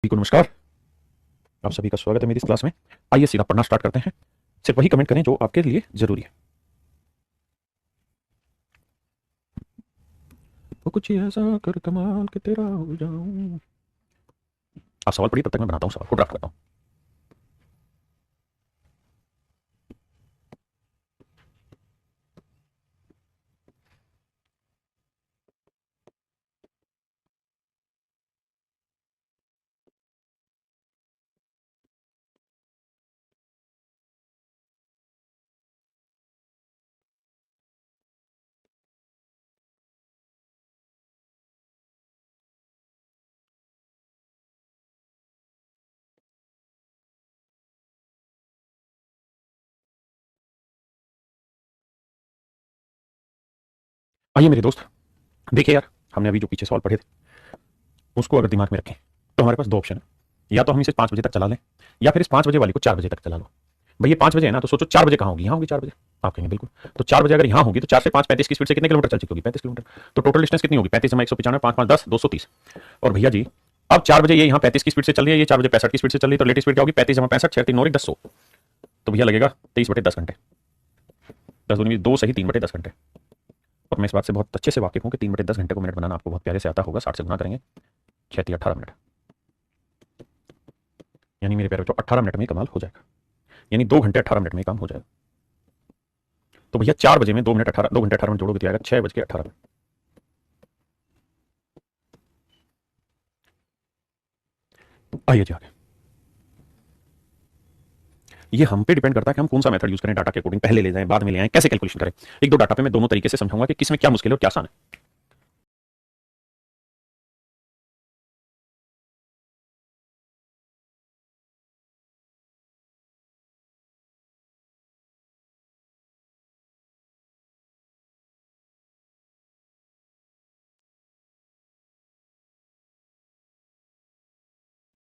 सभी को नमस्कार। आप सभी का स्वागत है मेरी इस क्लास में। आइए सीधा पढ़ना स्टार्ट करते हैं। सिर्फ वही कमेंट करें जो आपके लिए जरूरी है। वो कुछ ऐसा कर कमाल के तेरा हो जाऊं। आप सवाल पढ़िए, तब तक मैं बनाता हूँ सवाल को, ड्राफ्ट करता हूँ। आइए मेरे दोस्त, देखिए यार, हमने अभी जो पीछे सवाल पढ़े थे उसको अगर दिमाग में रखें तो हमारे पास दो ऑप्शन है। या तो हम इसे 5 बजे तक चला लें, या फिर इस 5 बजे वाली को 4 बजे तक चला लो। भाई ये 5 बजे है ना, तो सोचो 4 बजे कहाँ होगी? यहाँ होगी 4 बजे। आप कहेंगे बिल्कुल। तो 4 बजे अगर यहाँ होगी तो 4 से 5 35 की स्पीड से कितने किलोमीटर चल चुकी होगी? 35 किलोमीटर। तो टोटल डिस्टेंस कितनी होगी? 35 जमा 195, 5 5 10, 230। और भैया जी, अब 4 बजे ये यहाँ 35 की स्पीड से चल रही है, ये 4 बजे 65 की स्पीड से चल रही है, तो लेटेस्ट स्पीड क्या होगी? 35 जमा 65, 6 3 9 10 100। तो भैया लगेगा 23/10 घंटे। 10 दूनी 2 सही 3/10 घंटे। और मैं इस बात से बहुत अच्छे से वाकिफ हूँ कि 3/10 घंटे को मिनट बनाना आपको बहुत प्यारे से आता होगा। 60 से गुना करेंगे, 6 3 18 मिनट, यानी मेरे प्यारे बच्चों 18 मिनट में कमाल हो जाएगा। यानी 2 घंटे 18 मिनट में काम हो जाएगा। तो भैया 4 बजे में 2 घंटे 18 मिनट जोड़ोगे तो आएगा 6:18। आइए जी आगे। ये हम पे डिपेंड करता है कि हम कौन सा मेथड यूज करें, डाटा के अकॉर्डिंग पहले ले जाएं बाद में ले आएं, कैसे कैलकुलेशन करें। एक दो डाटा पे मैं दोनों तरीके से समझाऊंगा कि किसमें क्या मुश्किल है और क्या आसान है।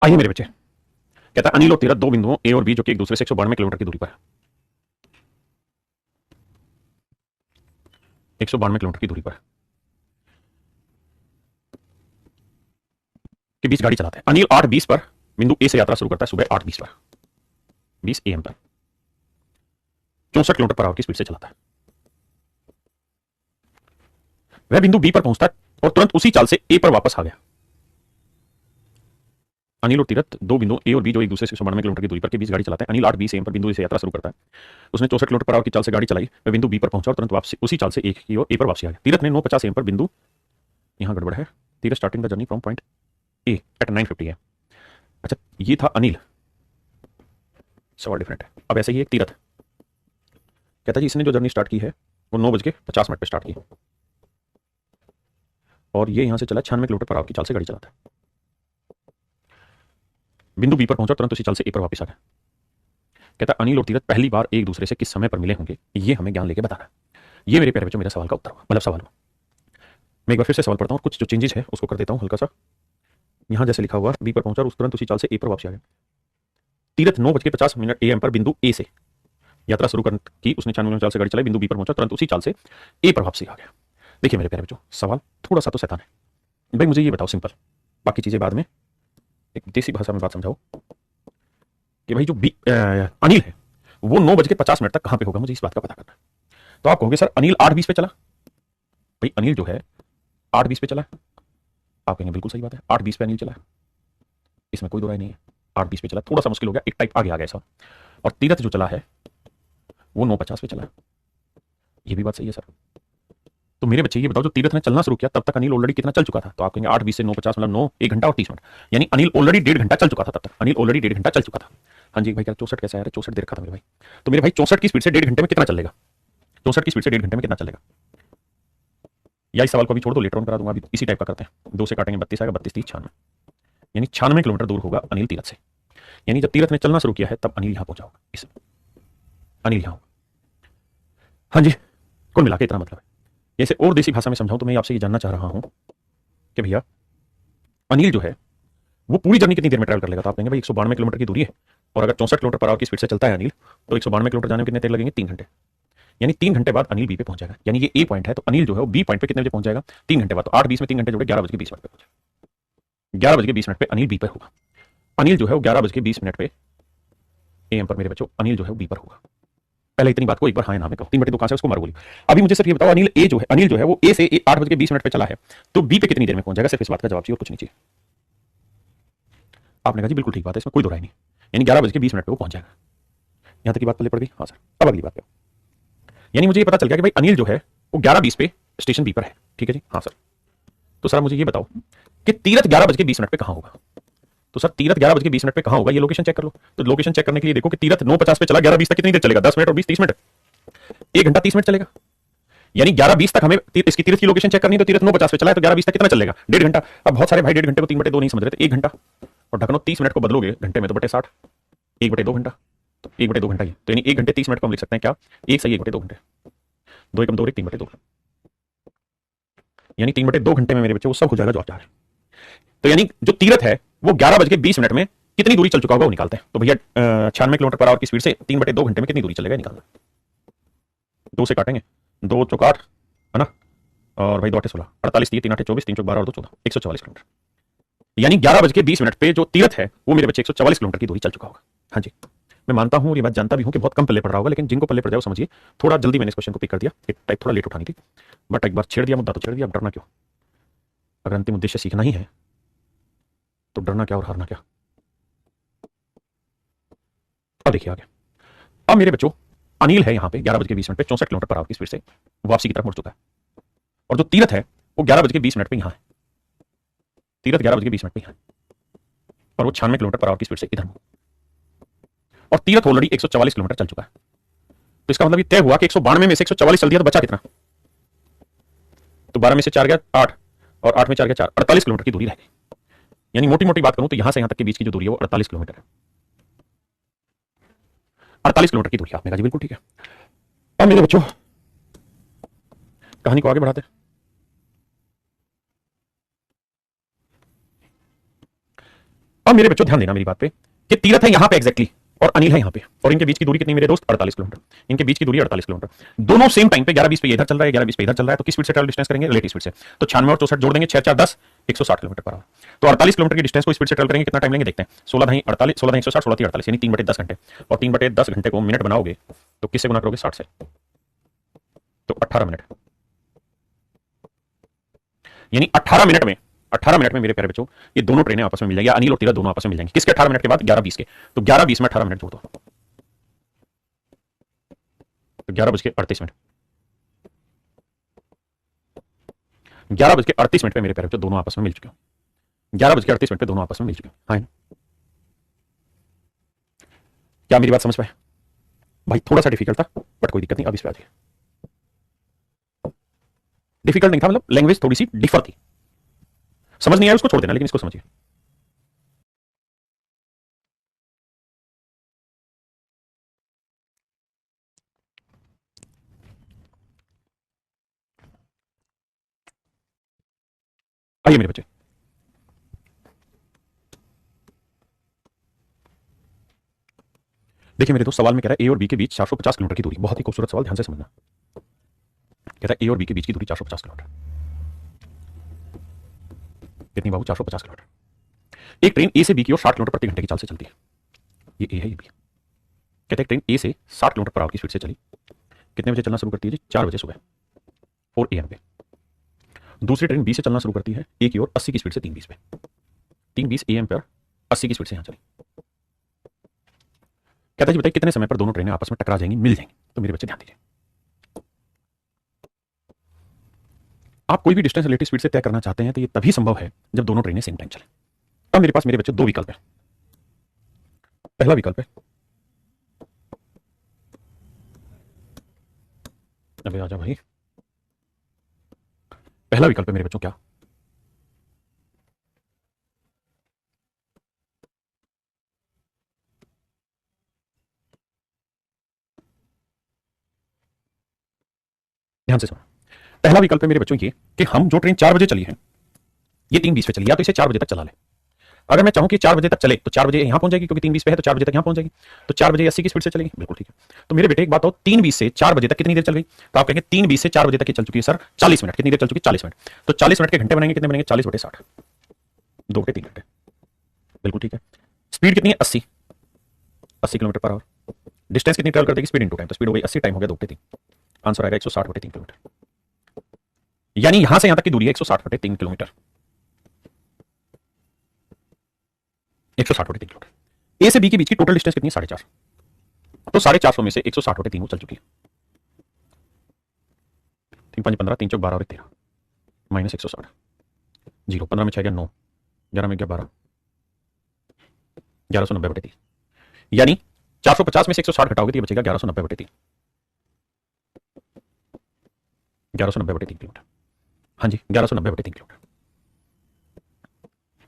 आइए मेरे बच्चे, कहता है अनिल और तीरथ दो बिंदुओं ए और बी जो कि एक दूसरे से 192 किलोमीटर की दूरी पर है, 192 किलोमीटर की दूरी पर के बीच गाड़ी चलाते हैं। अनिल 8:20 पर बिंदु ए से यात्रा शुरू करता है, सुबह 8:20 पर, 20 AM पर, 64 किलोमीटर पर आवर की स्पीड से चलाता है। वह बिंदु बी पर पहुंचता है और तुरंत उसी चाल से ए पर वापस आ गया। अनिल और तीरथ दो बिंदु ए और बी जो एक दूसरे से 192 किलोमीटर की दूरी पर के बीच गाड़ी चलाते हैं। अनिल 8:20 AM पर बिंदु ए से यात्रा शुरू करता है। उसने 64 किलोमीटर पर आवर की चाल से गाड़ी चलाई, वह बिंदु बी पर पहुंचा और तुरंत वापसी उसी चाल से की ओर ए पर वापसी आ गया। तीरथ ने 9:50 AM पर बिंदु, यहां गड़बड़ है, Tirath starting the journey from point A at 9:50 AM। अच्छा, ये था अनिल, सवाल डिफरेंट है। अब ऐसे ही एक तीरथ कहता है जी इसने जो जर्नी स्टार्ट की है वो 9:50 पर स्टार्ट की, और ये यहां से चला 96 किलोमीटर पर आवर की चाल से गाड़ी चलाता है। बिंदु बी पर पहुंचा, तुरंत उसी चाल से ए पर वापस आ गया। कहता अनिल और तीरथ पहली बार एक दूसरे से किस समय पर मिले होंगे, ये हमें ज्ञान लेके बताना है। ये मेरे प्यारे बच्चों मेरा सवाल का उत्तर हुआ, मतलब सवाल हुआ। मैं एक बार फिर से सवाल पढ़ता हूँ और कुछ जो चेंजेस है उसको कर देता हूँ हल्का सा। यहां जैसे लिखा हुआ बी पर पहुंचा और उस तुरंत उसी चाल से ए पर वापस आ गया। तीरथ 9:50 AM पर बिंदु ए से यात्रा शुरू की, उसने 96 चाल से गाड़ी चलाई, बिंदु बी पर पहुंचा, तुरंत उसी चाल से ए पर वापसी आ गया। देखिए मेरे प्यारे बच्चों, सवाल थोड़ा सा तो शैतान है। भाई मुझे ये बताओ सिंपल, बाकी चीजें बाद में, एक देसी भाषा में बात समझाओ कि भाई जो अनिल है वो 9:50 तक कहां पे होगा, मुझे इस बात का पता करना है। तो आप कहोगे सर अनिल 8:20 पे चला। भाई अनिल जो है 8:20 पे चला, आप कहेंगे बिल्कुल सही बात है, 8:20 पे अनिल चला, इसमें कोई दो राय नहीं है। 8:20 पे चला, थोड़ा सा मुश्किल हो गया, एक टाइप आगे आ गया ऐसा। और तीरथ जो चला है वो 9:50 पे चला, ये भी बात सही है सर। तो मेरे बच्चे ये बताओ, जो तीरथ ने चलना शुरू किया तब तक अनिल ऑलरेडी कितना चल चुका था? तो आप कहेंगे 8:20 से 9:50 मतलब 9, 1 घंटा और 30 मिनट, यानी अनिल ऑलरेडी 1.5 घंटा चल चुका था। तब तक अनिल ऑलरेडी 1.5 घंटा चल चुका था। हाँ जी भाई, क्या 64 कैसे आ रहा है? 64 दे रखा था मेरे भाई। तो मेरे भाई 64 की स्पीड से 1.5 घंटे में कितना चलेगा? 64 की स्पीड से 1.5 घंटे में कितना चलेगा? या इस सवाल को अभी छोड़ दो, लेटर ऑन करा दूंगा, अभी इसी टाइप का करते हैं। 2 से काटेंगे 32 आएगा, 32 30 96, यानी 96 किलोमीटर दूर होगा अनिल तीरथ से। यानी जब तीरथ ने चलना शुरू किया है तब अनिल यहां पहुंचा होगा, इस अनिल यहां होगा। हाँ जी, कुल मिला के इतना मतलब है। जैसे और देसी भाषा में समझाऊं तो मैं आपसे ये जानना चाह रहा हूं कि भैया अनिल जो है वो पूरी जर्नी कितनी देर में ट्रैवल कर लेगा? तो आप कहेंगे भाई 192 किलोमीटर की दूरी है, और अगर 64 किलोमीटर पर आवर की स्पीड से चलता है अनिल, तो 192 किलोमीटर जाने में कितने देर लगेंगे? 3 घंटे। यानी 3 घंटे बाद अनिल बी पे पहुंच जाएगा। यानी ये ए पॉइंट है, तो अनिल जो है वो बी पॉइंट पे कितने बजे पहुंच जाएगा? 3 घंटे बाद। तो 8:20 में 3 घंटे जोड़े 11:20 पे पहुंच जाएगा। 11:20 पे अनिल बी पर होगा। अनिल जो है वो 11:20 पे AM पर मेरे बच्चों अनिल जो है वो बी पर होगा। पहले इतनी बात को एक बार हाँ नाम कहो, 3/2 कहां से उसको मारो गोली। अभी मुझे सिर्फ ये बताओ, अनिल जो है वो ए से 8:20 पे चला है, तो बी पे कितनी देर में पहुंच जाएगा? सिर्फ इस बात का जवाब चाहिए और कुछ नहीं चाहिए। आपने कहा जी बिल्कुल ठीक बात है, इसमें कोई दो राय नहीं, यानी 11:20 पे वो पहुंच जाएगा। यहां तक की बात पल्ले पड़ गई? हाँ सर। अब अगली बात पे, यानी मुझे ये पता चल गया कि भाई अनिल जो है वो 11:20 पे स्टेशन बी पर है, ठीक है जी? हाँ सर। तो सर मुझे ये बताओ कि तीरथ 11:20 पे कहां होगा? तो सर तीरथ 11:20 पे कहां होगा, ये लोकेशन चेक कर लो। तो लोकेशन चेक करने के लिए देखो कि तीरथ 9:50 पे चला, 11:20 तक कितनी देर चलेगा? 10 मिनट और 20-30 मिनट, 1 घंटा 30 मिनट चलेगा। यानी 11:20 तक हमें इसकी तीरथ की लोकेशन चेक करनी है, तो तीरथ 9:50 पे चला है तो 11:20 तक कितना चलेगा? 1.5 घंटा। अब बहुत सारे भाई 1.5 घंटे को 3/2 नहीं समझ रहे थे, 1 घंटा। और ढकनो 30 मिनट को बदलोगे घंटे में तो बटे 60, 1/2 घंटा, तो 1/2 घंटा ही, तो यानी 1 घंटे 30 मिनट को हम लिख सकते हैं क्या? 1 सही 1/2 घंटे, 2 एकम 2 3/2, यानी 3/2 घंटे में मेरे बच्चे वो सब हो जाएगा जो आप चाह रहे हैं। तो यानी जो तीरथ है वो 11:20 में कितनी दूरी चल चुका होगा वो निकालते हैं। तो भैया 96 किलोमीटर पर आवर की स्पीड से 3/2 घंटे में कितनी दूरी चलेगा निकालना। 2 से काटेंगे, 2 चौक 8 है ना, और भाई 2 8 16, 48 3 8 24, 3 चौक 12 और 2 14, 144 किलोमीटर। यानी 11:20 पे जो तीरथ है वो मेरे बच्चे 144 किलोमीटर की दूरी चल चुका होगा। हाँ जी, मैं मानता हूं, ये बात जानता भी हूं कि बहुत कम पल्ले पड़ रहा होगा, लेकिन जिनको पल्ले पड़ जाए वो समझिए। थोड़ा जल्दी मैंने इस क्वेश्चन को पिक कर दिया, एक टाइप थोड़ा लेट उठानी थी, बट एक बार छेड़ दिया मुद्दा तो छेड़ दिया, अब डरना क्यों? अगर अंतिम उद्देश्य सीखना ही है तो डरना क्या और हारना क्या। अब देखिए आगे। अब मेरे बच्चों अनिल है यहाँ पे 11:20 पे 64 किलोमीटर पर आवर की स्पीड से वापसी की तरफ मुड़ चुका है, और जो तीरथ है वो 11:20 पे यहाँ है। तीरथ 11:20 पे यहाँ है और वो 96 किलोमीटर पर आवर की स्पीड से इधर मुड़, और तीरथ ऑलरेडी 144 किलोमीटर चल चुका है। तो इसका मतलब ये तय हुआ कि 192 में से 144 चल दिया तो बचा कितना? तो 12 में से 4 गया 8, और 8 में 4 गया 4, 48 किलोमीटर की दूरी रह गई। यानी मोटी मोटी बात करूं तो यहां से यहां तक के बीच की जो दूरी है वो 48 किलोमीटर है। 48 किलोमीटर की दूरी। आपने कहा जी बिल्कुल ठीक है। अब मेरे बच्चों कहानी को आगे बढ़ाते हैं। अब मेरे बच्चों ध्यान देना मेरी बात पे कि तीरथ है यहां पे एग्जैक्टली और अनिल है यहां पे, और इनके बीच की दूरी कितनी मेरे दोस्त? 48 किलोमीटर। इनके बीच की दूरी 48 किलोमीटर। दोनों सेम टाइम पे 11:20 पे इधर चल रहा है, 11:20 पे इधर चल रहा है, तो किस स्पीड से ट्रैवल डिस्टेंस करेंगे? रिलेटिव स्पीड से। तो 96 और 64 जोड़ देंगे, 6 4 10, 160 किलोमीटर पर आवर। तो 48 किलोमीटर की डिस्टेंस को स्पीड से ट्रैवल करेंगे, कितना टाइम लेंगे देखते हैं। 16 नहीं 48, 16 नहीं 160, 16 3 48, यानी 3/10 घंटे। और 3/10 घंटे को मिनट बनाओगे तो किससे गुना करोगे? 60 से, तो 18 मिनट। यानी 18 मिनट में मेरे प्यारे बच्चों ये दोनों ट्रेनें आपस में मिल जाएंगी, अनिल और तीरथ दोनों आपस में मिल जाएंगे। किसके 18 मिनट के बाद? 11:20 के। तो 11:20 में 18 मिनट जोड़ दो तो 11:38 11:38 पे मेरे प्यारे बच्चों दोनों आपस में मिल चुके हो। 11:38 पे दोनों आपस में मिल चुके हो। हाँ है ना? क्या मेरी बात समझ पाए भाई? थोड़ा सा डिफिकल्ट था बट कोई दिक्कत नहीं, अब इस पे आ जाइए। डिफिकल्ट नहीं था, मतलब लैंग्वेज थोड़ी सी डिफर थी, समझ नहीं आया उसको छोड़ देना, लेकिन इसको समझिए। आइए मेरे बच्चे, देखिए मेरे दोस्त सवाल में कह रहा है ए और बी के बीच 450 किलोमीटर की दूरी। बहुत ही खूबसूरत सवाल, ध्यान से समझना। कहता है ए और बी के बीच की दूरी 450 किलोमीटर। कितनी बाबू? 450 किलोमीटर। एक ट्रेन ए से बी की ओर 60 किलोमीटर प्रति घंटे की चाल से चलती है। ये ए है, ये बी। कहते हैं ट्रेन ए से 60 किलोमीटर पर आवर की स्पीड से चली, कितने बजे चलना शुरू करती है जी? 4 बजे सुबह, 4 AM पे। दूसरी ट्रेन बी से चलना शुरू करती है ए की ओर 80 की स्पीड से 3:20 पे, 3:20 AM पर 80 की स्पीड से यहां चली। कहता है जी बताइए कितने समय पर दोनों ट्रेनें आपस में टकरा जाएंगी, मिल जाएंगी? तो मेरे बच्चे ध्यान दीजिए, आप कोई भी डिस्टेंस रिलेटिव स्पीड से तय करना चाहते हैं तो ये तभी संभव है जब दोनों ट्रेनें सेम टाइम चलें। अब मेरे पास मेरे बच्चे दो विकल्प है। पहला विकल्प है, अबे आजा भाई, पहला विकल्प है मेरे बच्चों क्या? ध्यान से सुनो। पहला विकल्प है मेरे बच्चों ये कि हम जो ट्रेन 4 बजे चली है ये 3:20 पे चली, या तो इसे 4 बजे तक चला ले। अगर मैं चाहूं कि 4 बजे तक चले तो 4 बजे यहां पहुंच जाएगी, क्योंकि 3:20 पे है तो 4 बजे तक यहां पहुंच जाएगी। तो 4 बजे 80 की स्पीड से चलेगी, बिल्कुल ठीक है। तो मेरे बेटे एक बात हो, 3:20 से 4 बजे तक कितनी देर चल गई? तो आप कहेंगे 3:20 से 4 बजे तक की चल चुकी है सर 40 मिनट। कितनी देर चल चुकी? 40 मिनट। तो 40 मिनट के घंटे बनेंगे, कितने बनेंगे? 40/60, 2 के 3 घंटे, बिल्कुल ठीक है। स्पीड कितनी है 80 किलोमीटर पर आवर। डिस्टेंस कितनी ट्रैवल कर देगी स्पीड इनटू टाइम, तो स्पीड हो गई 80, टाइम हो गया 2/3। आंसर आएगा 160/3 किलोमीटर। यानी यहां से यहां तक की दूरी है 160/3 किलोमीटर। 160/3 किलोमीटर। ए से बी के बीच की टोटल डिस्टेंस कितनी है 450। तो 450 में से 160/3 वो चल चुकी है। 3 5 15, 3 4 12 और 13 माइनस 160। 0 15 में 6 गया 9, 11 में गया 12, 1190/3। यानी 450 में से 160 घटाओगे तो ये बचेगा 1190/3। 1190/3 किलोमीटर। हाँ जी 1190/3 किलोमीटर।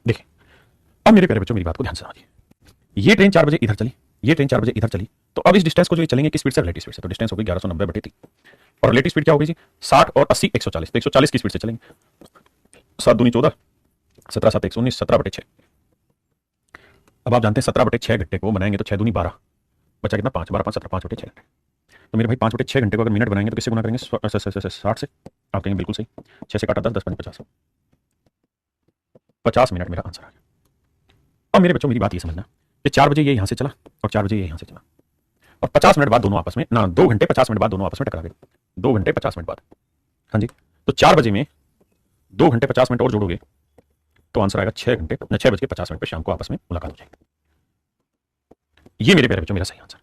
देखिए अब मेरे प्यारे बच्चों मेरी बात को ध्यान से समझिए। ये ट्रेन 4 बजे इधर चली, ये ट्रेन 4 बजे इधर चली, तो अब इस डिस्टेंस को जो ये चलेंगे किस स्पीड से, रिलेटिव स्पीड से। तो डिस्टेंस हो गई 1190/3 और रिलेटिव स्पीड क्या होगी जी 60 और 80 140। तो 140 की स्पीड से चलेंगे। 7 दूनी 14, 17 7 119, 17/6। अब आप जानते हैं 17/6 घंटे को बनाएंगे तो 6 दूनी 12, बचा कितना 5, 12 5 17, 5/6 घंटे। तो मेरे भाई 5/6 घंटे को अगर मिनट बनाएंगे तो किससे गुना करेंगे 60 से। आप कहेंगे बिल्कुल सही, 6 से काटा 10, 10 5 50, 50 मिनट मेरा आंसर आ गया। अब मेरे बच्चों मेरी बात ये समझना कि 4 बजे ये यहां से चला और 4 बजे ये यहां से चला और 50 मिनट बाद दोनों आपस में ना 2 घंटे 50 मिनट बाद दोनों आपस में टकरा गए। 2 घंटे 50 मिनट बाद। हाँ जी तो 4 बजे में 2 घंटे 50 मिनट और जोड़ोगे तो आंसर आएगा 6 घंटे 6:50 पर शाम को आपस में मुलाकात हो जाएगी। ये मेरे प्यारे बच्चों मेरा सही आंसर।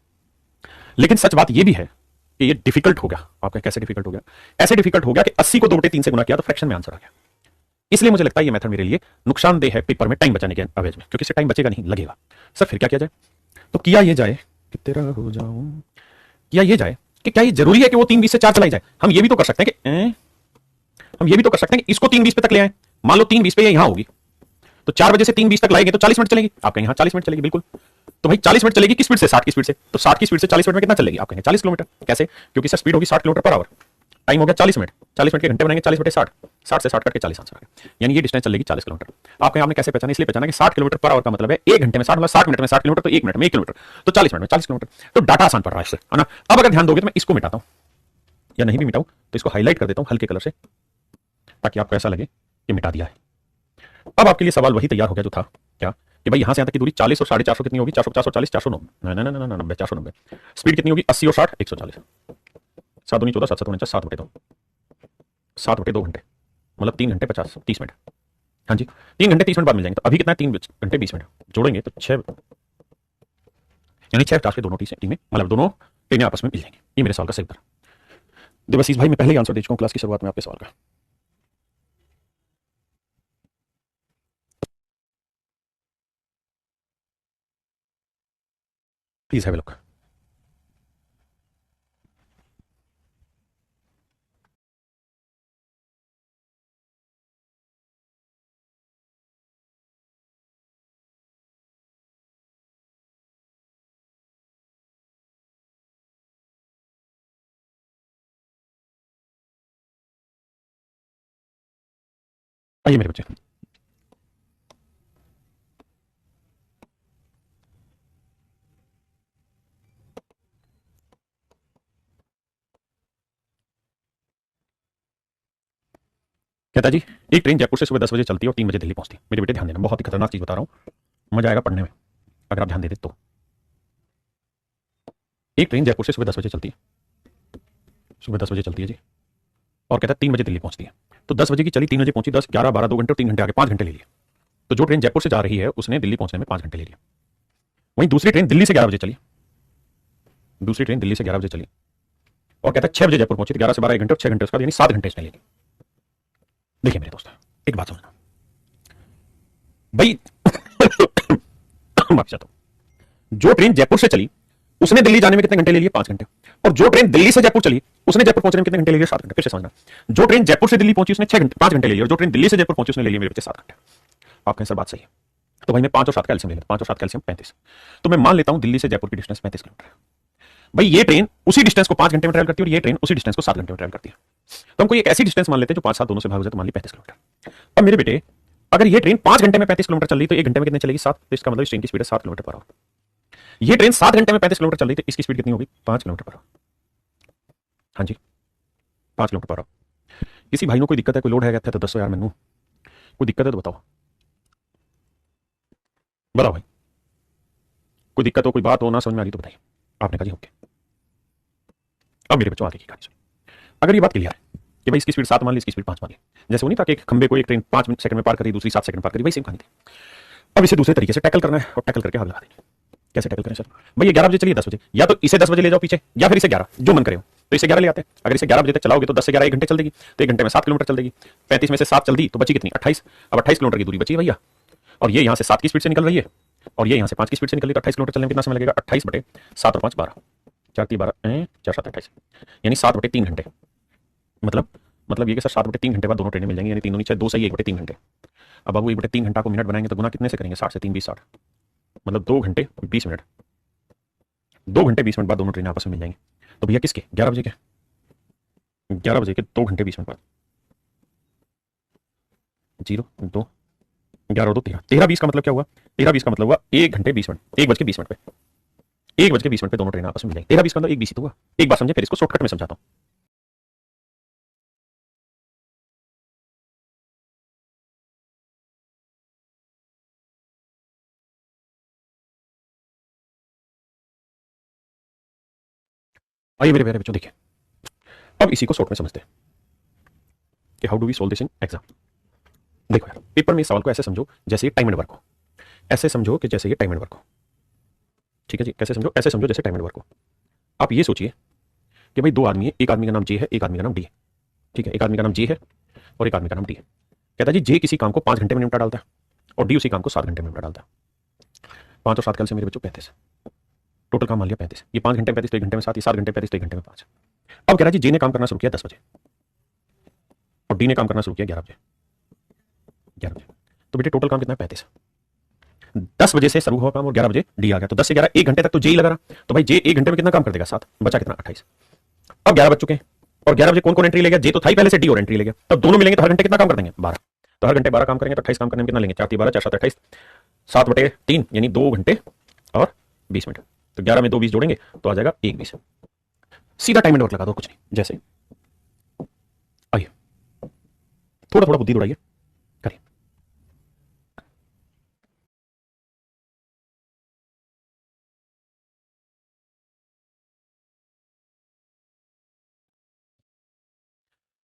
लेकिन सच बात ये भी है कि ये डिफिकल्ट हो गया। आपका कैसे डिफिकल्ट हो गया? ऐसे डिफिकल्ट हो गया कि 80 को 2/3 से गुना किया तो फ्रैक्शन में आंसर आ गया। इसलिए मुझे लगता है ये मेथड मेरे लिए नुकसानदेह है पेपर में टाइम बचाने के अवेज में, क्योंकि इससे टाइम बचेगा नहीं लगेगा। सर फिर क्या किया जाए? तो किया ये जाए कि तेरा हो जाऊं, किया ये जाए कि क्या ये जरूरी है कि वो 3:20 से 4 चलाई जाए? हम ये भी तो कर सकते हैं कि हम ये भी तो कर सकते हैं कि इसको 3:20 पे तक ले आए। मान लो 3:20 पे ये यहां होगी तो 4 बजे से 3:20 तक लाएंगे तो 40 मिनट चलेगी। आप कहेंगे हाँ 40 मिनट चलेगी, बिल्कुल। तो भाई 40 मिनट चलेगी किस स्पीड से? 60 की स्पीड से। तो 60 की स्पीड से 40 मिनट में कितना चलेगी? आप कहेंगे 40 किलोमीटर। कैसे? क्योंकि सर स्पीड होगी 60 किलोमीटर पर आवर, टाइम हो गया 40 मिनट, 40 मिनट के घंटे बनेंगे 40/60, 60 से 60 करके 40 आंसर आ गया। यानी ये डिस्टेंस चलेगी 40 किलोमीटर। आप कहें आपने कैसे पहचाना? इसलिए पहचाना कि 60 किलोमीटर पर आवर का मतलब है 1 घंटे में 60, मतलब 60 मिनट में 60 किलोमीटर, तो 1 मिनट में 1 किलोमीटर, तो 40 मिनट में 40 किलोमीटर। तो डाटा आसान पड़ रहा है इससे, है ना? अब अगर ध्यान दोगे तो मैं इसको मिटाता हूं या नहीं भी मिटाऊं तो इसको हाईलाइट कर देता हूं हल्के कलर से ताकि आपको ऐसा लगे कि मिटा दिया है। अब आपके लिए सवाल वही तैयार हो गया जो था, क्या कि भाई यहां से यहां तक की दूरी 40 और 450 कितनी होगी? 450 और 40 490, नहीं 90 490। स्पीड कितनी होगी? 80 और 60 140। 7 दूनी 14, 7 7 49, 7/2, 7/2 घंटे, मतलब 3 घंटे 30 मिनट। हाँ जी 3 घंटे 30 मिनट बाद मिल जाएंगे। तो अभी कितना है? 3 घंटे 20 मिनट जोड़ेंगे तो 6, यानी 6:50 पे दोनों टीमें मतलब दोनों ट्रेनें आपस में मिल जाएंगी। ये मेरे सवाल का सही उत्तर। देवाशीष भाई मैं पहले ही आंसर दे चुका हूं क्लास की शुरुआत में आपके सवाल का। Please have a look. आइए मेरे बच्चे, कहता जी एक ट्रेन जयपुर से सुबह 10 बजे चलती है और 3 बजे दिल्ली पहुंचती है। मेरे बेटे ध्यान देना, बहुत ही खतरनाक चीज बता रहा हूं, मजा आएगा पढ़ने में अगर आप ध्यान दे दे तो। एक ट्रेन जयपुर से सुबह 10 बजे चलती है, सुबह 10 बजे चलती है जी, और कहता है 3 बजे दिल्ली पहुंचती है। तो 10 बजे की चली, 3 बजे पहुंची, 10 11 12 2 घंटे और 3 घंटे आगे 5 घंटे ले लिए। तो जो ट्रेन जयपुर से जा रही है उसने दिल्ली पहुंचने में 5 घंटे ले लिए। वहीं दूसरी ट्रेन दिल्ली से 11 बजे चली, दूसरी ट्रेन दिल्ली से 11 बजे चली और कहता है 6 बजे जयपुर पहुंची, तो 11 से 12 1 घंटे और 6 घंटे उसका, यानी 7 घंटे इसने ले ली। देखिए मेरे दोस्त एक बात समझना भाई माफ चाहता हूं, जो ट्रेन जयपुर से चली उसने दिल्ली जाने में कितने घंटे ले लिए? 5 घंटे। और जो ट्रेन दिल्ली से जयपुर चली उसने जयपुर पहुंचने में कितने घंटे ले लिए? 7 घंटे। फिर से समझना, जो ट्रेन जयपुर से दिल्ली पहुंची उसने 6 घंटे 5 घंटे ले लिए और जो ट्रेन दिल्ली से जयपुर पहुंची उसने ले लिए मेरे बच्चे 7 घंटे। आप कहें सर बात सही है, तो भाई मैं 5 और 7 कैल्शियम ले लेता, 5 और 7 कैल्शियम 35। तो मैं मान लेता हूं दिल्ली से जयपुर की डिस्टेंस 35 किलोमीटर है। भाई ये ट्रेन उसी डिस्टेंस को 5 घंटे में ट्रैवल करती है और ये ट्रेन उसी डिस्टेंस को 7 घंटे में ट्रैवल करती है। तो हमको एक ऐसी डिस्टेंस मान लेते हैं जो 5 7 दोनों से भाग हो जाए, तो मान ली 35 किलोमीटर। अब मेरे बेटे अगर ये ट्रेन 5 घंटे में 35 किलोमीटर चल रही तो 1 घंटे में कितने चलेगी? 7। तो इसका मतलब इस ट्रेन की स्पीड है 7 किलोमीटर पर आवर। ये ट्रेन 7 घंटे में 35 किलोमीटर चल रही तो इसकी स्पीड कितनी होगी? 5 किलोमीटर पर आवर। हाँ जी 5 किलोमीटर पर आवर। किसी भाई को कोई दिक्कत है, कोई लोड है तो 10 यार मैनू कोई दिक्कत है तो बताओ, बताओ भाई। कोई दिक्कत हो, कोई बात हो ना समझ में आ रही तो बताइए। आपने कहा जी ओके। अब मेरे बच्चों आगे की कहानी सुनिए। अगर ये बात क्लियर है कि भाई इसकी स्पीड 7 मान ली, इसकी स्पीड 5 मान ली, जैसे वो नहीं था कि एक खंबे को एक ट्रेन 5 सेकंड में पार करी, दूसरी 7 सेकंड पार करी, वही सेम कहानी थी। अब इसे दूसरे तरीके से टैकल करना है और टैकल करके आग लगा देनी। कैसे टैकल करें सर? भाई ये 11 बजे चलिए 10 बजे, या तो इसे 10 बजे ले जाओ पीछे, या फिर इसे 11, जो मन करे हो। तो इसे 11 ले आते हैं। अगर इसे 11 बजे तक चलाओगे तो 10 से 11 1 घंटे चल देगी, तो 1 घंटे में 7 किलोमीटर चल देगी। 35 में से 7 चल दी तो बची कितनी? 28। अब 28 किलोमीटर की दूरी बची भैया, और ये यहाँ से 7 की स्पीड से निकल रही है और ये यहाँ से 5 की स्पीड से निकल रही है। तो 28 किलोमीटर चलने में कितना समय लगेगा? 28 बटे 7 और 5 12, 4 3 12 4 7 28, यानी 7 बटे 3 घंटे। मतलब ये कि सर 7 बटे 3 घंटे बाद दोनों ट्रेनें मिल जाएंगी, यानी 3 दूनी 6, 2 सही 1 बटे 3 घंटे। अब बाबू 1 बटे 3 घंटा को मिनट बनाएंगे तो गुना कितने से करेंगे? 60 से 3 20 60, मतलब 2 घंटे 20 मिनट। 2 घंटे 20 मिनट बाद दोनों ट्रेनें आपस में मिल जाएंगी। तो भैया किसके? 11 बजे के, 11 बजे के 2 घंटे 20 मिनट बाद, 0 2 11 और 2 13, 13 20 का मतलब क्या हुआ? 13 20 का मतलब हुआ 1 घंटे 20 मिनट, 1 बज के 20 मिनट पे, 1 बज के 20 मिनट पे दोनों ट्रेनें आपस में मिल जाएंगी। 13 20 का मतलब 1 20 ही तो हुआ। एक बात समझे, फिर इसको शॉर्टकट में समझाता हूं। आइए मेरे प्यारे बच्चों, देखिए अब इसी को शॉर्ट में समझते हैं कि how do we solve this in exam. देखो यार, पेपर में इस सवाल को ऐसे समझो जैसे ये टाइम एंड वर्क हो, ऐसे समझो कि जैसे ये टाइम एंड वर्क हो। ठीक है जी, कैसे समझो? ऐसे समझो जैसे टाइम एंड वर्क हो। आप ये सोचिए कि भाई 2 आदमी है, एक आदमी का नाम जे है, एक आदमी का नाम डी है। ठीक है, एक आदमी का नाम जे है और एक आदमी का नाम डी है। कहता है जी जे किसी काम को 5 घंटे में निपटा डालता है और डी उसी काम को 7 घंटे में निपटा डालता है। 5 और 7 कल से मेरे बच्चों 35, टोटल काम मान लिया 35। ये 5 घंटे 35 तो 1 घंटे में 7, ये 7 घंटे 35 तो 1 घंटे में 5। अब कह रहा है जी जे ने काम करना शुरू किया 10 बजे और डी ने काम करना शुरू किया 11 बजे। 11 बजे तो बेटे टोटल काम कितना है? 35। 10 बजे से शुरू हुआ काम और 11 बजे डी आ गया, तो 10 से 11 1 घंटे तक तो जे ही लगा रहा। तो भाई जे 1 घंटे में कितना काम कर देगा? 7, बचा कितना? 28। अब 11 बज चुके हैं और 11 बजे कौन कौन एंट्री ले गया? जे तो था ही पहले से, डी और एंट्री ले गया। तब दोनों मिलेंगे तो हर घंटे कितना काम कर देंगे? 12। तो हर घंटे 12 काम करेंगे तो 28 काम करने में कितना लेंगे? 4 3 12 4 7 28, 7 बटे 3 यानी 2 घंटे और 20 मिनट। तो 11 में 2 20 जोड़ेंगे तो आ जाएगा 1 20। सीधा टाइम एंड वर्क लगा दो, कुछ नहीं। जैसे आइए थोड़ा थोड़ा बुद्धि दौड़ाइए, करिए।